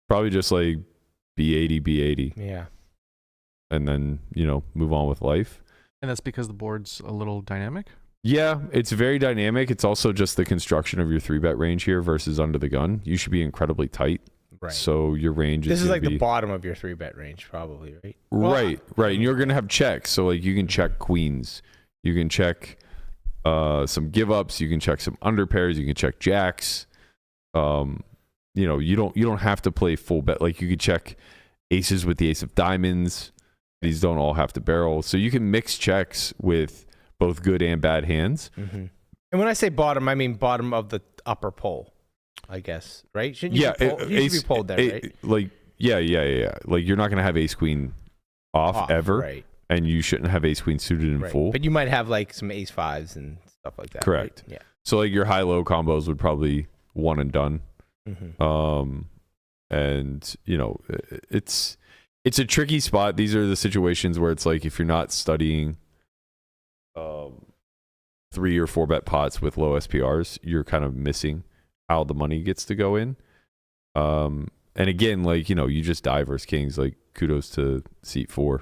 Probably just B80, B80. Yeah. And then, move on with life. And that's because the board's a little dynamic? Yeah, it's very dynamic. It's also just the construction of your 3-bet range here versus under the gun. You should be incredibly tight. Right. So your range This is gonna the be, bottom of your 3-bet range, probably, right? Right. And you're going to have checks. So you can check queens. You can check some give ups. You can check some under pairs. You can check jacks. you don't have to play full bet. Like you could check aces with the ace of diamonds. These don't all have to barrel. So you can mix checks with both good and bad hands. Mm-hmm. And when I say bottom, I mean bottom of the upper pole, I guess, right? Shouldn't you be pulled there, right? Like, yeah. Like you're not going to have ace queen off ever. Right. And you shouldn't have ace queen suited in full. But you might have like some ace fives and stuff like that. Correct. Right? Yeah. So like your high-low combos would probably one and done. Mm-hmm. And it's a tricky spot. These are the situations where it's like if you're not studying 3 or 4 bet pots with low SPRs, you're kind of missing how the money gets to go in. And again, like you just die versus kings. Like kudos to seat 4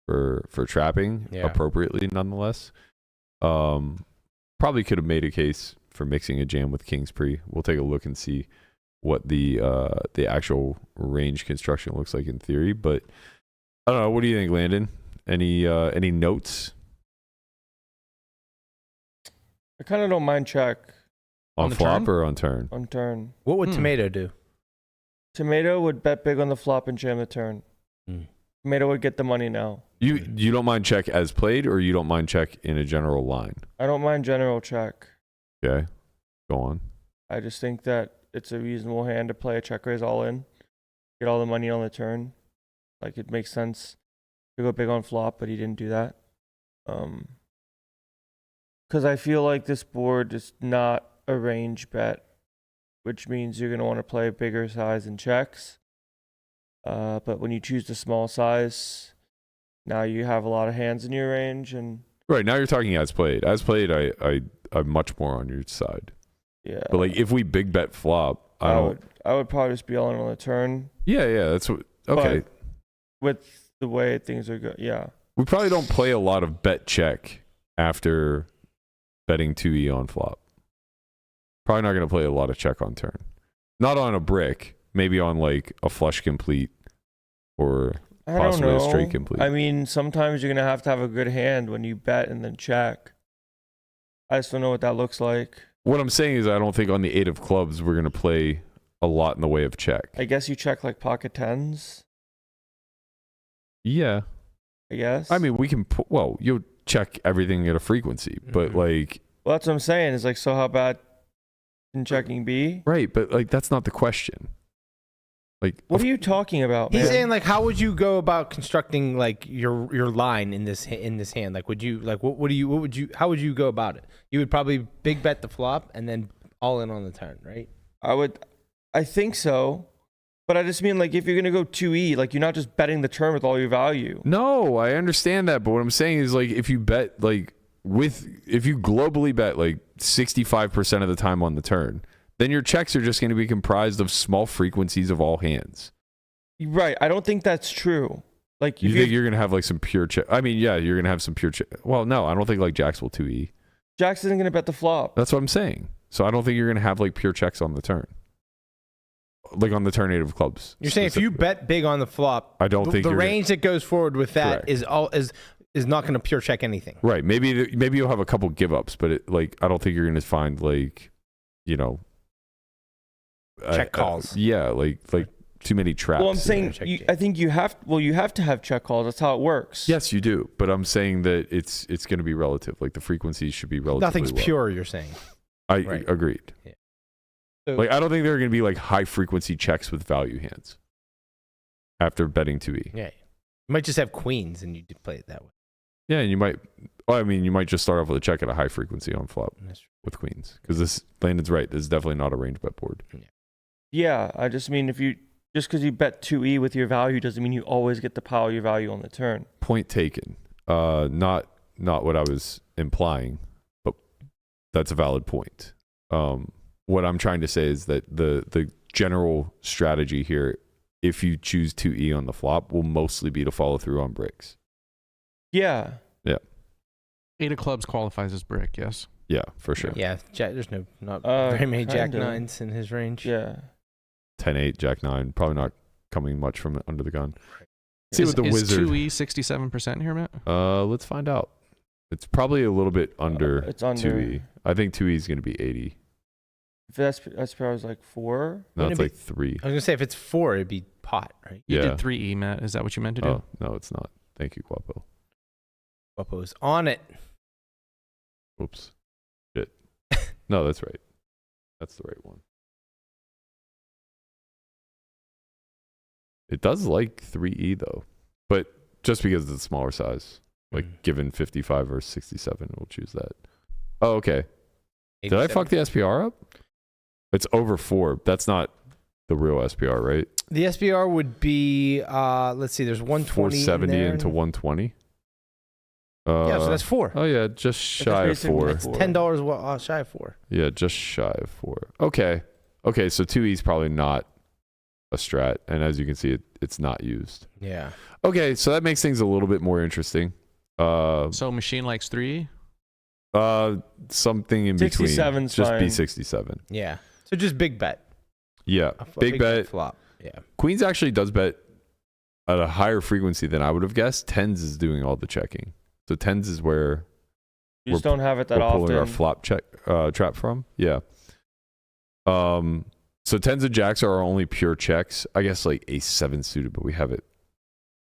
for trapping appropriately nonetheless. Probably could have made a case for mixing a jam with kings pre. We'll take a look and see what the actual range construction looks like in theory. But I don't know. What do you think, Landon? Any notes? I kind of don't mind check. On flop or on turn? On turn. What would Tomato do? Tomato would bet big on the flop and jam the turn. Tomato would get the money now. You don't mind check as played, or you don't mind check in a general line? I don't mind general check. Okay, go on. I just think that it's a reasonable hand to play a check raise all in, get all the money on the turn. Like it makes sense to go big on flop, but he didn't do that. Because I feel like this board is not a range bet, which means you're going to want to play bigger size in checks. But when you choose the small size, now you have a lot of hands in your range, and right now you're talking as played. As played, I'm much more on your side. Yeah. But like if we big bet flop, I would probably just be all in on the turn. Yeah, that's what. Okay. But with the way things are going, yeah. We probably don't play a lot of bet check after betting 2E on flop. Probably not going to play a lot of check on turn. Not on a brick. Maybe on like a flush complete or possibly a straight complete. I mean, sometimes you're going to have a good hand when you bet and then check. I just don't know what that looks like. What I'm saying is I don't think on the 8 of clubs we're going to play a lot in the way of check. I guess you check like pocket tens. Yeah. I guess. I mean, we can you'll check everything at a frequency, but like... Well, that's what I'm saying. Is like, so how bad can checking be? Right, but like that's not the question. Like, what are you talking about, man? He's saying like, how would you go about constructing like your line in this hand? Like, would you like how would you go about it? You would probably big bet the flop and then all in on the turn, right? I think so, but I just mean like if you're gonna go 2E, like you're not just betting the turn with all your value. No, I understand that, but what I'm saying is like if you bet like if you globally bet like 65% of the time on the turn, then your checks are just going to be comprised of small frequencies of all hands. Right. I don't think that's true. Like you think you're going to have like some pure check? I mean, yeah, you're going to have some pure check. Well, no, I don't think like Jacks will 2E. Jacks isn't going to bet the flop. That's what I'm saying. So I don't think you're going to have like pure checks on the turn. Like on the turn 8 of clubs. You're saying if you bet big on the flop, I don't think the range that goes forward with that is not going to pure check anything. Right. Maybe you'll have a couple give ups, but I don't think you're going to find like, check calls. Yeah, like too many traps. Well, I'm saying I think you have to have check calls. That's how it works. Yes, you do. But I'm saying that it's going to be relative. Like the frequencies should be relatively Nothing's low. pure, you're saying. Agreed. Yeah. So, like I don't think there are going to be like high frequency checks with value hands after betting 2E. Yeah. You might just have queens and you play it that way. Yeah, and you might just start off with a check at a high frequency on flop with queens. Because Landon's right. This is definitely not a range bet board. Yeah, I just mean just because you bet 2E with your value doesn't mean you always get the power of your value on the turn. Point taken. Not what I was implying, but that's a valid point. What I'm trying to say is that the general strategy here, if you choose 2E on the flop, will mostly be to follow through on bricks. Yeah. Yeah. 8 of clubs qualifies as brick, yes. Yeah, for sure. Yeah, there's not very many Jack 9s in his range. Yeah. 10-8, Jack 9, probably not coming much from under the gun. See Is what the wizard. 2E 67% here, Matt? Let's find out. It's probably a little bit under, it's under 2E. I think 2E is going to be 80. If SPR was like 4. No, Wouldn't it's it like 3. I was gonna say if it's 4, it'd be pot, right? You Yeah. did 3E, Matt. Is that what you meant to do? Oh, no, it's not. Thank you, Guapo. Guapo's on it. Oops. Shit. No, that's right. That's the right one. It does like 3E though, but just because it's a smaller size. Like given 55 or 67, we'll choose that. Oh, okay. Did I fuck the SPR up? It's over 4. That's not the real SPR, right? The SPR would be let's see, there's 120 470 in there. into 120. Yeah, so that's 4. Oh yeah, just shy of 4. That's $10 shy of 4. Yeah, just shy of 4. Okay. Okay, so 2E is probably not a strat, and as you can see, it's not used. Yeah. Okay, so that makes things a little bit more interesting. So machine likes 3E? Something in between. 67's Just fine. B67. Yeah. So just big bet. Yeah, A big bet. flop. Yeah. Queens actually does bet at a higher frequency than I would have guessed. Tens is doing all the checking. So tens is where You just don't have it that we're pulling often. our flop check trap from. Yeah. So tens and jacks are our only pure checks. I guess like ace 7 suited, but we have it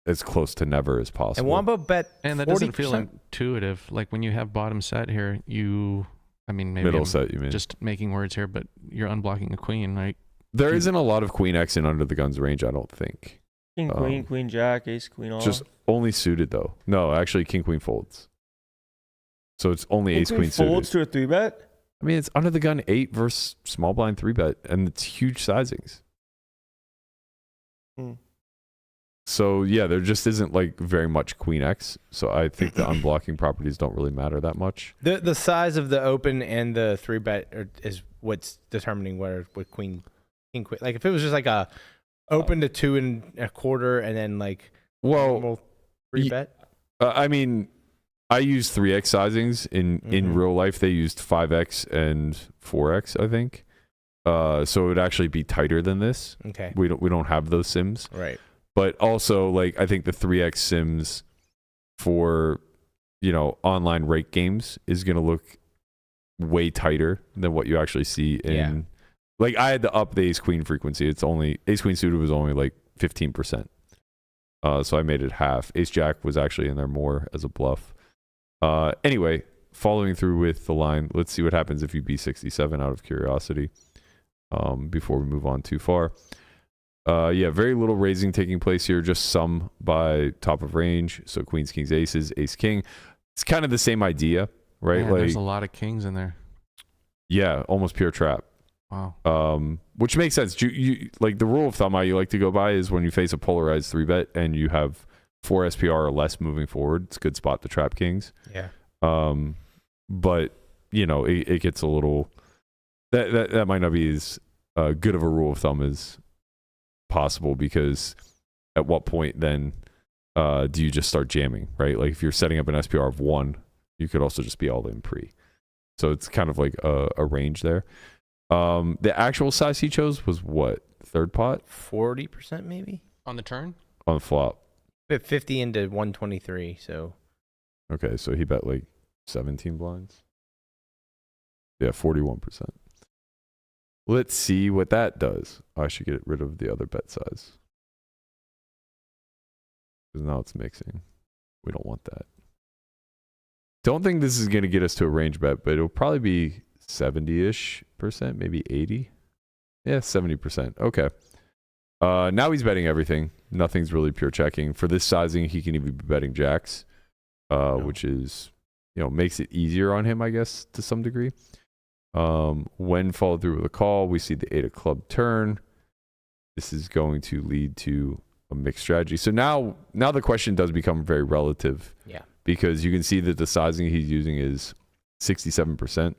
as close to never as possible. And Wombo bet And that 40%? doesn't feel intuitive. Like when you have bottom set here, I mean, maybe Middle I'm set, you mean? just making words here, but you're unblocking a queen, right? There isn't a lot of queen X in under the guns range, I don't think. King, queen, queen, jack, ace, queen, all. Just only suited though. No, actually king queen folds. So it's only ace queen suited. folds to a 3-bet? I mean, it's under the gun 8 versus small blind 3-bet, and it's huge sizings. So yeah, there just isn't like very much queen X. So I think the unblocking properties don't really matter that much. The size of the open and the 3-bet is what's determining what king queen. Like if it was just like a open to 2 1/4 and then like normal 3-bet. I mean, I use 3x sizings in real life. They used 5x and 4x, I think. So it would actually be tighter than this. Okay. We don't have those sims. Right. But also, like, I think the 3x sims for, online rake games is going to look way tighter than what you actually see in. Like, I had to up the ace queen frequency. It's only ace queen suited was only like 15%. So I made it half. Ace jack was actually in there more as a bluff. Anyway, following through with the line, let's see what happens if you B67 out of curiosity. Before we move on too far. Very little raising taking place here, just some by top of range. So queens, kings, aces, ace, king. It's kind of the same idea, right? Man, there's a lot of kings in there. Yeah, almost pure trap. Wow. Which makes sense. You like the rule of thumb I like to go by is when you face a polarized 3-bet and you have 4 SPR or less moving forward, it's a good spot to trap kings. Yeah. But it gets a little that might not be as good of a rule of thumb as possible, because at what point then do you just start jamming, right? Like if you're setting up an SPR of 1, you could also just be all in pre. So it's kind of like a range there. The actual size he chose was what? Third pot? 40% maybe? On the turn? On the flop. But 50 into 123, so. Okay, so he bet like 17 blinds. Yeah, 41%. Let's see what that does. I should get rid of the other bet size. Because now it's mixing. We don't want that. Don't think this is going to get us to a range bet, but it'll probably be 70-ish%, maybe 80. Yeah, 70%. Okay. Now he's betting everything. Nothing's really pure checking. For this sizing, he can even be betting jacks, which is, makes it easier on him, I guess, to some degree. When followed through with a call, we see the 8 of club turn. This is going to lead to a mixed strategy. So now the question does become very relative. Yeah. Because you can see that the sizing he's using is 67%.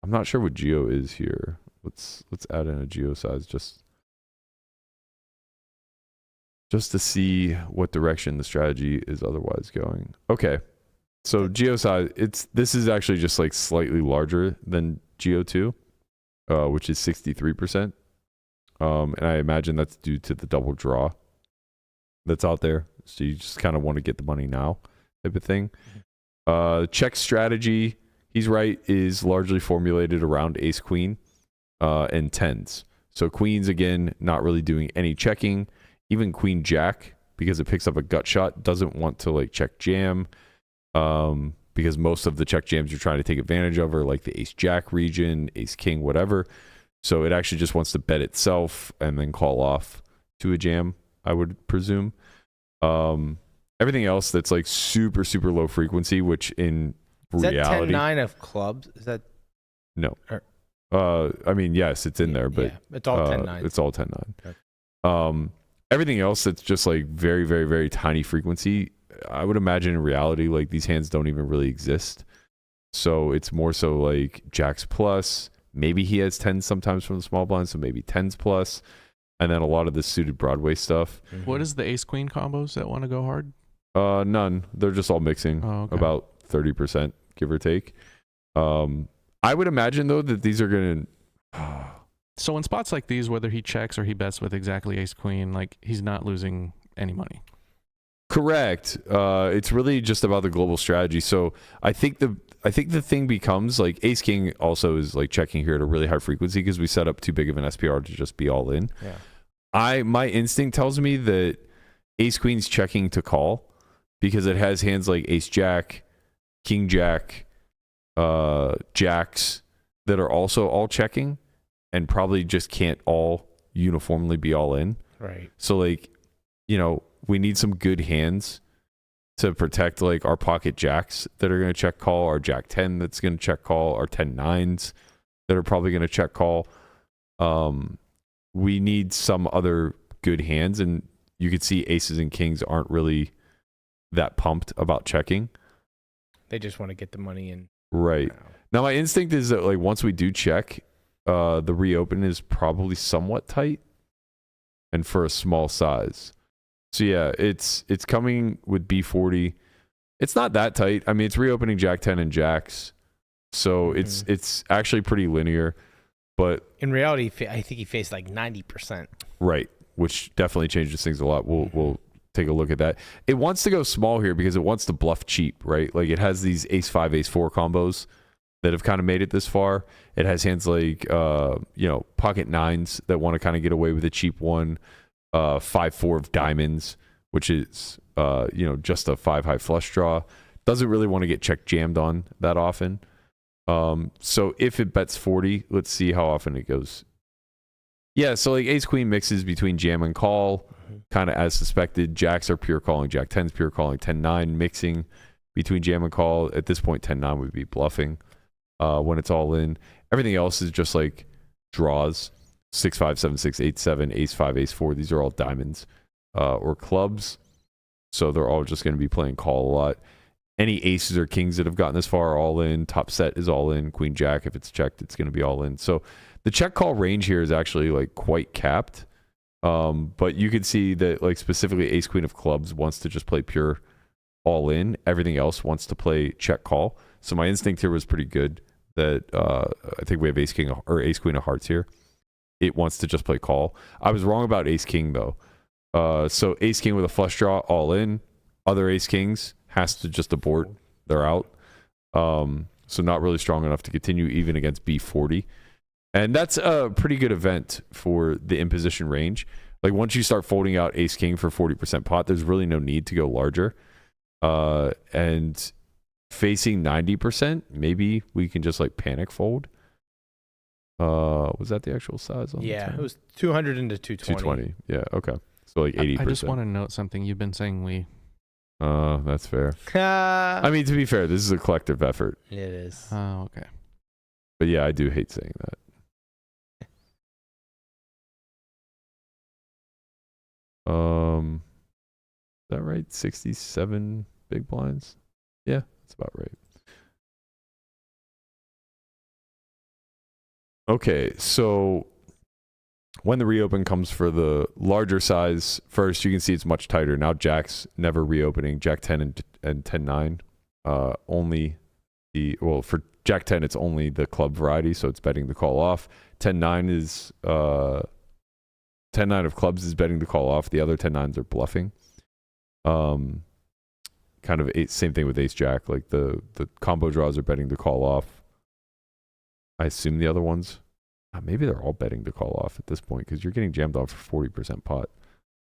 I'm not sure what geo is here. Let's add in a geo size just to see what direction the strategy is otherwise going. Okay. So geo size, this is actually just like slightly larger than Geo 2, which is 63%. And I imagine that's due to the double draw that's out there. So you just kind of want to get the money now type of thing. Check strategy, he's right, is largely formulated around ace queen. and tens. So queens, again, not really doing any checking. Even queen jack, because it picks up a gut shot, doesn't want to like check jam, because most of the check jams you're trying to take advantage of are like the ace jack region, ace king, whatever. So it actually just wants to bet itself and then call off to a jam, I would presume. Everything else that's like super, super low frequency, which in reality... Is that 10-9 of clubs? Is that... No. I mean, yes, it's in there, but... Yeah, it's all 10-9. It's all 10-9. Okay. Everything else that's just like very, very, very tiny frequency, I would imagine in reality, like these hands don't even really exist. So it's more so like jacks plus. Maybe he has 10s sometimes from the small blind, so maybe 10s plus. And then a lot of the suited Broadway stuff. What is the ace queen combos that want to go hard? None. They're just all mixing. Okay. About 30%, give or take. I would imagine though that these are going to... So in spots like these, whether he checks or he bets with exactly ace queen, like he's not losing any money. Correct. It's really just about the global strategy. So I think the thing becomes like ace king also is like checking here at a really high frequency because we set up too big of an SPR to just be all in. Yeah. My instinct tells me that ace queen's checking to call because it has hands like ace jack, king jack, jacks that are also all checking and probably just can't all uniformly be all in. Right. So like, you know, we need some good hands to protect like our pocket jacks that are going to check call, our jack 10 that's going to check call, our 10-9s that are probably going to check call. We need some other good hands, and you could see aces and kings aren't really that pumped about checking. They just want to get the money in. Right. Now my instinct is that like once we do check, the reopen is probably somewhat tight and for a small size. So yeah, it's coming with B40. It's not that tight. I mean, it's reopening jack 10 and jacks. So it's actually pretty linear, but in reality, I think he faced like 90%. Right, which definitely changes things a lot. We'll take a look at that. It wants to go small here because it wants to bluff cheap, right? Like it has these ace 5, ace 4 combos that have kind of made it this far. It has hands like pocket 9s that want to kind of get away with a cheap one. 5-4 of diamonds, which is just a 5 high flush draw. Doesn't really want to get check jammed on that often. So if it bets 40, let's see how often it goes. Yeah, so like ace queen mixes between jam and call, kind of as suspected. Jacks are pure calling, jack 10's pure calling, 10-9 mixing between jam and call. At this point, 10-9 would be bluffing when it's all in. Everything else is just like draws. 6-5, 7-6, 8-7, ace-5, ace-4. These are all diamonds or clubs. So they're all just going to be playing call a lot. Any aces or kings that have gotten this far are all in. Top set is all in. Queen jack, if it's checked, it's going to be all in. So the check call range here is actually like quite capped. But you can see that like specifically ace queen of clubs wants to just play pure all in. Everything else wants to play check call. So my instinct here was pretty good that I think we have ace king or ace queen of hearts here. It wants to just play call. I was wrong about ace king though. So ace king with a flush draw all in. Other ace kings has to just abort. They're out. So not really strong enough to continue even against B40. And that's a pretty good event for the imposition range. Like once you start folding out ace king for 40% pot, there's really no need to go larger. And facing 90%, maybe we can just like panic fold. Was that the actual size on the Yeah, turn? it was 200 into 220. 220. Yeah, okay. So like 80%. I just want to note something. You've been saying we. That's fair. I mean, to be fair, this is a collective effort. It is. Oh, okay. But yeah, I do hate saying that. Is that right? 67 big blinds? Yeah, that's about right. Okay, so when the reopen comes for the larger size, first you can see it's much tighter. Now jacks never reopening. Jack 10 and 10-9. Only for jack 10 it's only the club variety, so it's betting the call off. 10-9 is 10-9 of clubs is betting the call off. The other 10-9s are bluffing. Kind of same thing with ace jack. Like the combo draws are betting the call off. I assume the other ones Maybe they're all betting to call off at this point because you're getting jammed off for 40% pot.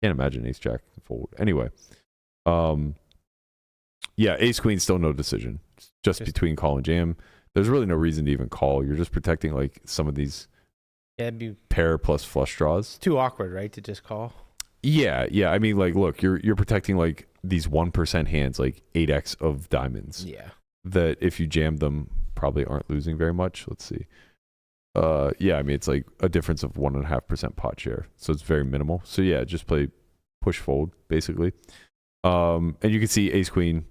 Can't imagine ace jack fold. Anyway, yeah, ace queen still no decision. It's just between call and jam. There's really no reason to even call. You're just protecting like some of these it'd be pair plus flush draws. too awkward, right, to just call? Yeah. I mean, like, look, you're protecting like these 1% hands, like 8x of diamonds. Yeah. That if you jam them, probably aren't losing very much. Let's see. Yeah, I mean, it's like a difference of 1.5% pot share, so it's very minimal. So yeah, just play push fold basically. And you can see ace queen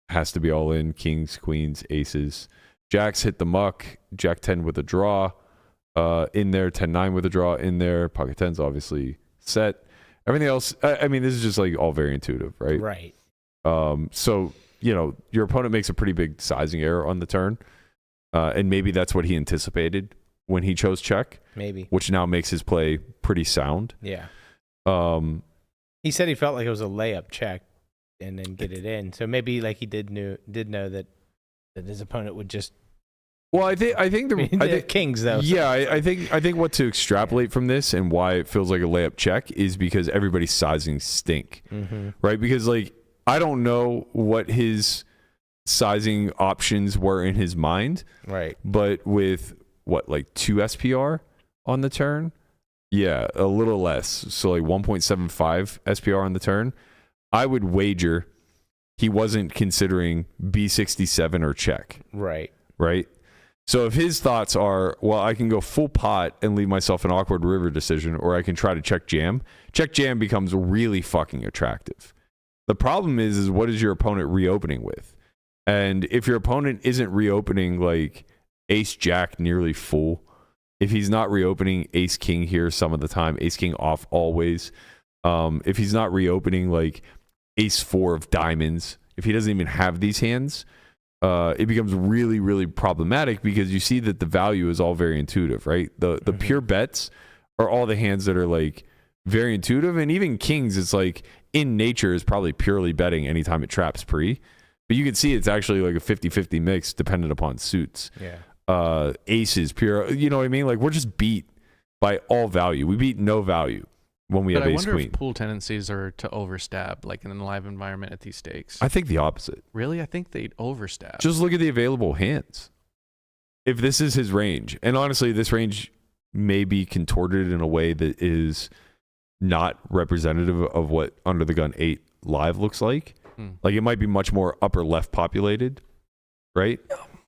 has to be all in. Kings, queens, aces, jacks hit the muck. Jack 10 with a draw in there. 10-9 with a draw in there. Pocket 10's obviously set. Everything else, I mean, this is just like all very intuitive, right? Right. So you know your opponent makes a pretty big sizing error on the turn. And maybe that's what he anticipated when he chose check. Maybe. Which now makes his play pretty sound. Yeah. He said he felt like it was a layup check and then get it in. So maybe like he did know that his opponent would just. Well, I think I think kings though. Yeah, I think what to extrapolate from this and why it feels like a layup check is because everybody's sizing stink, right? Because like I don't know what his sizing options were in his mind, right? But with what, like 2 SPR on the turn, yeah, a little less, so like 1.75 SPR on the turn, I would wager he wasn't considering B67 or check, right? So if his thoughts are, well, I can go full pot and leave myself an awkward river decision, or I can try to check jam becomes really fucking attractive. The problem is what is your opponent reopening with? And if your opponent isn't reopening like ace jack nearly full, if he's not reopening ace king here some of the time, ace king off always, if he's not reopening like ace 4 of diamonds, if he doesn't even have these hands, it becomes really, really problematic because you see that the value is all very intuitive, right? The pure bets are all the hands that are like very intuitive, and even kings, it's like in nature is probably purely betting anytime it traps pre. But you can see it's actually like a 50-50 mix dependent upon suits. Yeah. Aces, pure, you know what I mean? Like we're just beat by all value. We beat no value when we have ace queen. I wonder if pool tendencies are to overstab, like in a live environment at these stakes. I think the opposite. Really? I think they'd overstab. Just look at the available hands. If this is his range, and honestly, this range may be contorted in a way that is not representative of what Under the Gun 8 live looks like. Like it might be much more upper left populated, right?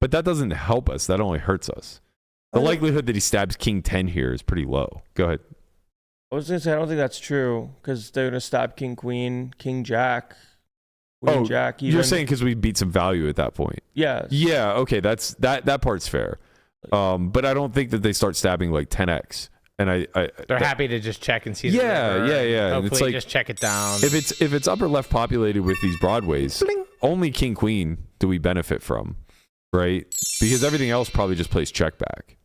But that doesn't help us. That only hurts us. The likelihood that he stabs king 10 here is pretty low. Go ahead. I was going to say, I don't think that's true because they're going to stab king queen, king jack, queen jack. Even. You're saying because we beat some value at that point. Yes. Yeah, okay, that part's fair. But I don't think that they start stabbing like 10x. And they're happy to just check and see. Yeah. Hopefully, it's like, just check it down. If it's upper left populated with these broadways, only king queen do we benefit from, right? Because everything else probably just plays check back.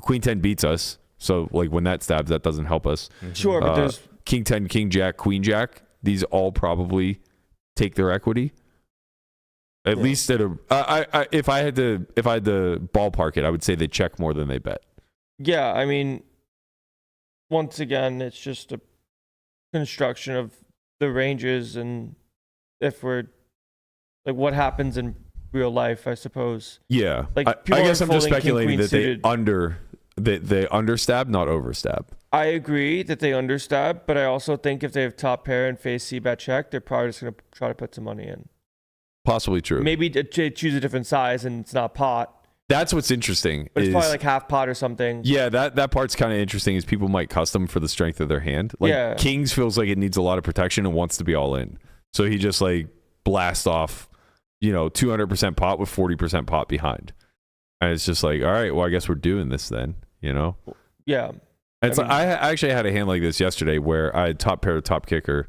Queen 10 beats us, so like when that stabs, that doesn't help us. Sure, but there's king 10, king jack, queen jack. These all probably take their equity. At least at a, if I had to ballpark it, I would say they check more than they bet. Yeah, I mean. Once again, it's just a construction of the ranges and if we're like what happens in real life, I suppose. Yeah. Like I guess I'm just speculating that they understab, not overstab. I agree that they understab, but I also think if they have top pair and face c-bet check, they're probably just going to try to put some money in. Possibly true. Maybe choose a different size and it's not pot. That's what's interesting. But it's probably like half pot or something. Yeah, that part's kind of interesting is people might custom for the strength of their hand. Like Kings feels like it needs a lot of protection and wants to be all in. So he just like blasts off, 200% pot with 40% pot behind. And it's just like, all right, well, I guess we're doing this then, Yeah. And I actually had a hand like this yesterday where I had top pair to top kicker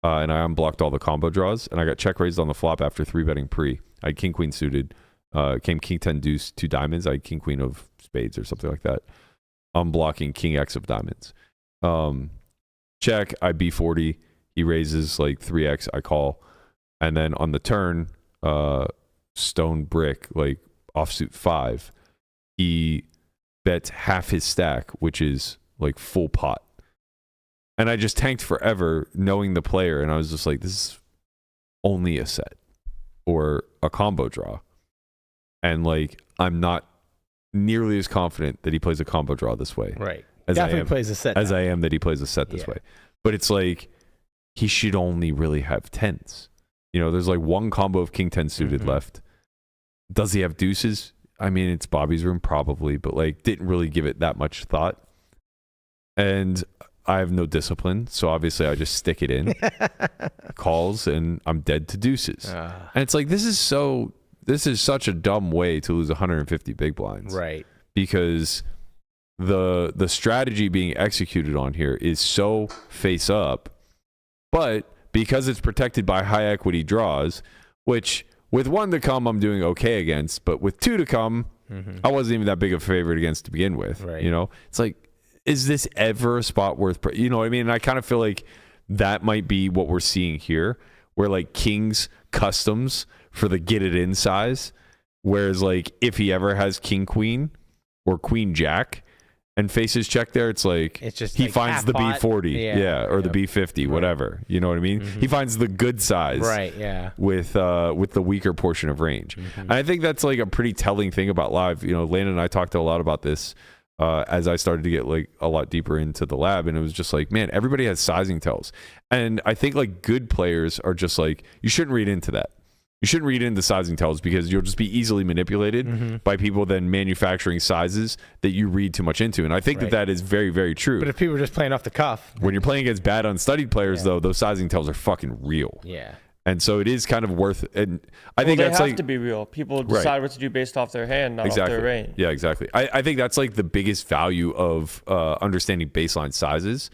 and I unblocked all the combo draws and I got check raised on the flop after 3-betting pre. I had king queen suited. Came king 10 deuce 2 diamonds. I had king queen of spades or something like that. I'm blocking king x of diamonds. Check. I b40. He raises like 3x. I call, and then on the turn, stone brick like offsuit 5. He bets half his stack, which is like full pot. And I just tanked forever knowing the player, and I was just like, this is only a set or a combo draw. And like, I'm not nearly as confident that he plays a combo draw this way. Right. As Definitely I am, plays a set. as I am that he plays a set this way. But it's like, he should only really have tens. You know, there's like one combo of king 10 suited left. Does he have deuces? I mean, it's Bobby's room probably, but like didn't really give it that much thought. And I have no discipline, so obviously I just stick it in, calls, and I'm dead to deuces. And it's like, this is such a dumb way to lose 150 big blinds. Right. Because the strategy being executed on here is so face up, but because it's protected by high equity draws, which with one to come I'm doing okay against, but with two to come, I wasn't even that big of a favorite against to begin with. Right. You know, it's like, is this ever a spot worth, you know what I mean? And I kind of feel like that might be what we're seeing here, where like kings customs for the get it in size, whereas like if he ever has king queen or queen jack and faces check there, it's like just he like finds the half pot. B40, or the B50, whatever. You know what I mean? He finds the good size, Right. Yeah. with the weaker portion of range. And I think that's like a pretty telling thing about live. You know, Landon and I talked a lot about this as I started to get like a lot deeper into the lab, and it was just like, man, everybody has sizing tells. And I think like good players are just like, you shouldn't read into that. You shouldn't read into sizing tells because you'll just be easily manipulated by people then manufacturing sizes that you read too much into. And I think that is very, very true. But if people are just playing off the cuff, when you're playing against bad unstudied players, though, those sizing tells are fucking real. Yeah. And so it is kind of worth. And I think that's they have like to be real. People decide what to do based off their hand, not off their range. Yeah, exactly. I think that's like the biggest value of understanding baseline sizes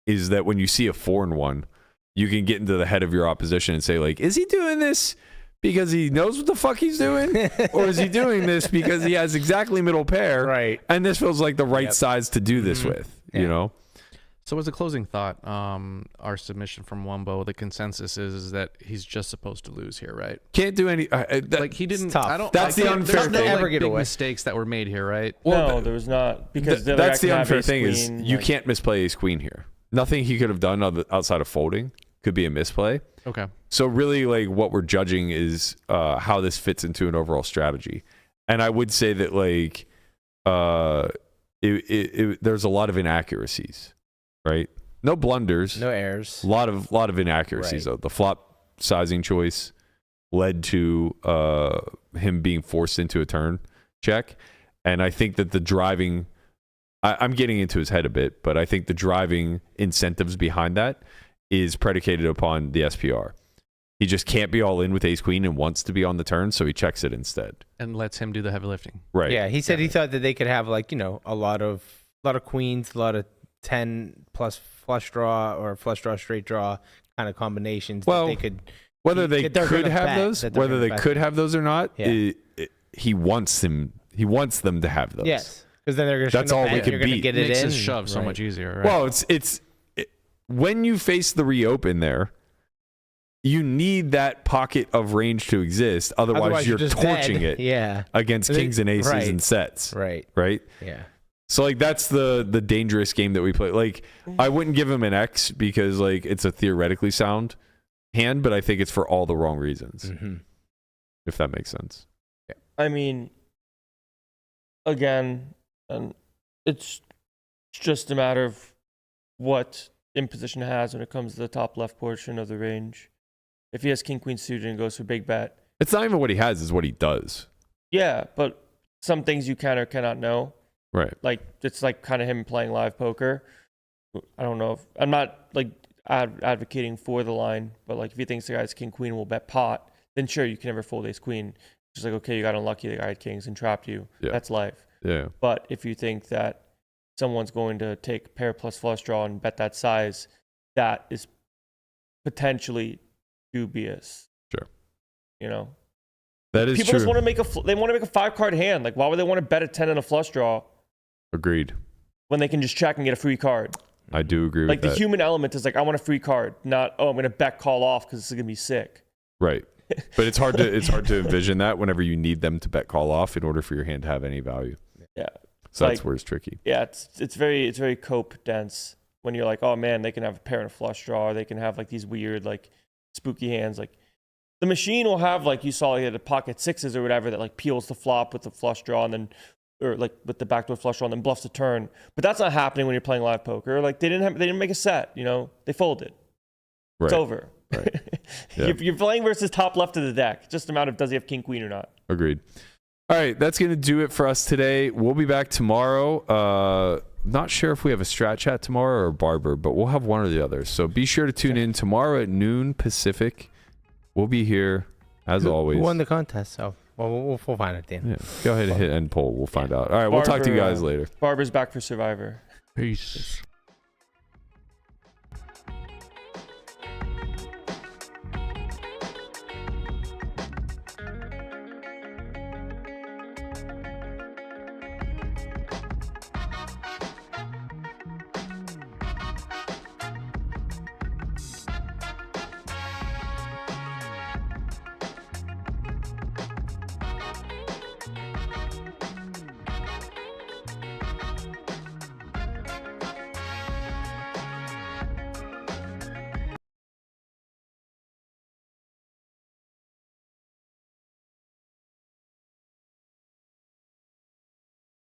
is that when you see a 4-1, you can get into the head of your opposition and say like, is he doing this because he knows what the fuck he's doing, or is he doing this because he has exactly middle pair? Right. And this feels like the right size to do this with. You know. So as a closing thought, our submission from Wumbo, the consensus is that he's just supposed to lose here, right? Can't do any. Like he didn't. tough. I don't. That's the unfair There's no thing. like, big mistakes that were made here, right? No, there was not, because the other That's guy the can have unfair ace thing is queen, you like- can't misplay ace queen here. Nothing he could have done outside of folding could be a misplay. Okay. So really, like what we're judging is how this fits into an overall strategy. And I would say that like there's a lot of inaccuracies, right? No blunders, no errors. A lot of inaccuracies though. The flop sizing choice led to him being forced into a turn check, and I think that the driving. I'm getting into his head a bit, but I think the driving incentives behind that is predicated upon the SPR. He just can't be all in with ace queen and wants to be on the turn, so he checks it instead and lets him do the heavy lifting. Right. Yeah, he said he thought that they could have like, you know, a lot of queens, a lot of 10 plus flush draw or flush draw straight draw kind of combinations. Well, that they could whether they could have those, whether they could have those or not, Yeah. he wants them to have those. Yes, because then they're going to. That's all we could beat. Get It it makes in. his shove so much easier. Right? Well, it's when you face the reopen there, you need that pocket of range to exist. Otherwise you're just torching dead. it against kings and aces and sets. Right. Yeah. So like that's the dangerous game that we play. Like I wouldn't give him an X because like it's a theoretically sound hand, but I think it's for all the wrong reasons. If that makes sense. I mean, again, and it's just a matter of what imposition has when it comes to the top left portion of the range. If he has king queen suited and goes for big bet, It's not even what he has, is what he does. yeah, but some things you can or cannot know. Right. Like it's like kind of him playing live poker. I don't know if I'm not like advocating for the line, but like if he thinks the guy's king queen will bet pot, then sure you can never fold ace queen. Just like, okay, you got unlucky, the guy had kings and trapped you. Yeah. That's life. Yeah. But if you think that someone's going to take pair plus flush draw and bet that size, that is potentially dubious. Sure. You know, That is people true. just want to make they want to make a 5-card hand. Like, why would they want to bet a 10 and a flush draw Agreed. when they can just check and get a free card? I do agree Like with the that. human element is like, I want a free card, not I'm going to bet call off because this is going to be sick. Right. But it's hard to envision that whenever you need them to bet call off in order for your hand to have any value. Yeah. So like, that's where it's tricky. Yeah, it's very cope dense when you're like, oh man, they can have a pair and a flush draw, or they can have like these weird like spooky hands. Like the machine will have like you saw like, the pocket sixes or whatever that like peels the flop with the flush draw and then or like with the backdoor flush draw and then bluffs the turn. But that's not happening when you're playing live poker. Like they didn't make a set, you know, they folded. Right. It's over. Right. Yeah. You're playing versus top left of the deck. Just a matter of does he have king queen or not. Agreed. All right, that's going to do it for us today. We'll be back tomorrow. Not sure if we have a strat chat tomorrow or Barber, but we'll have one or the other. So be sure to tune in tomorrow at noon Pacific. We'll be here as always. Who won the contest? So we'll find it then. Yeah. Go ahead and hit end poll. We'll find out. All right, we'll talk to you guys later. Barber's back for Survivor. Peace.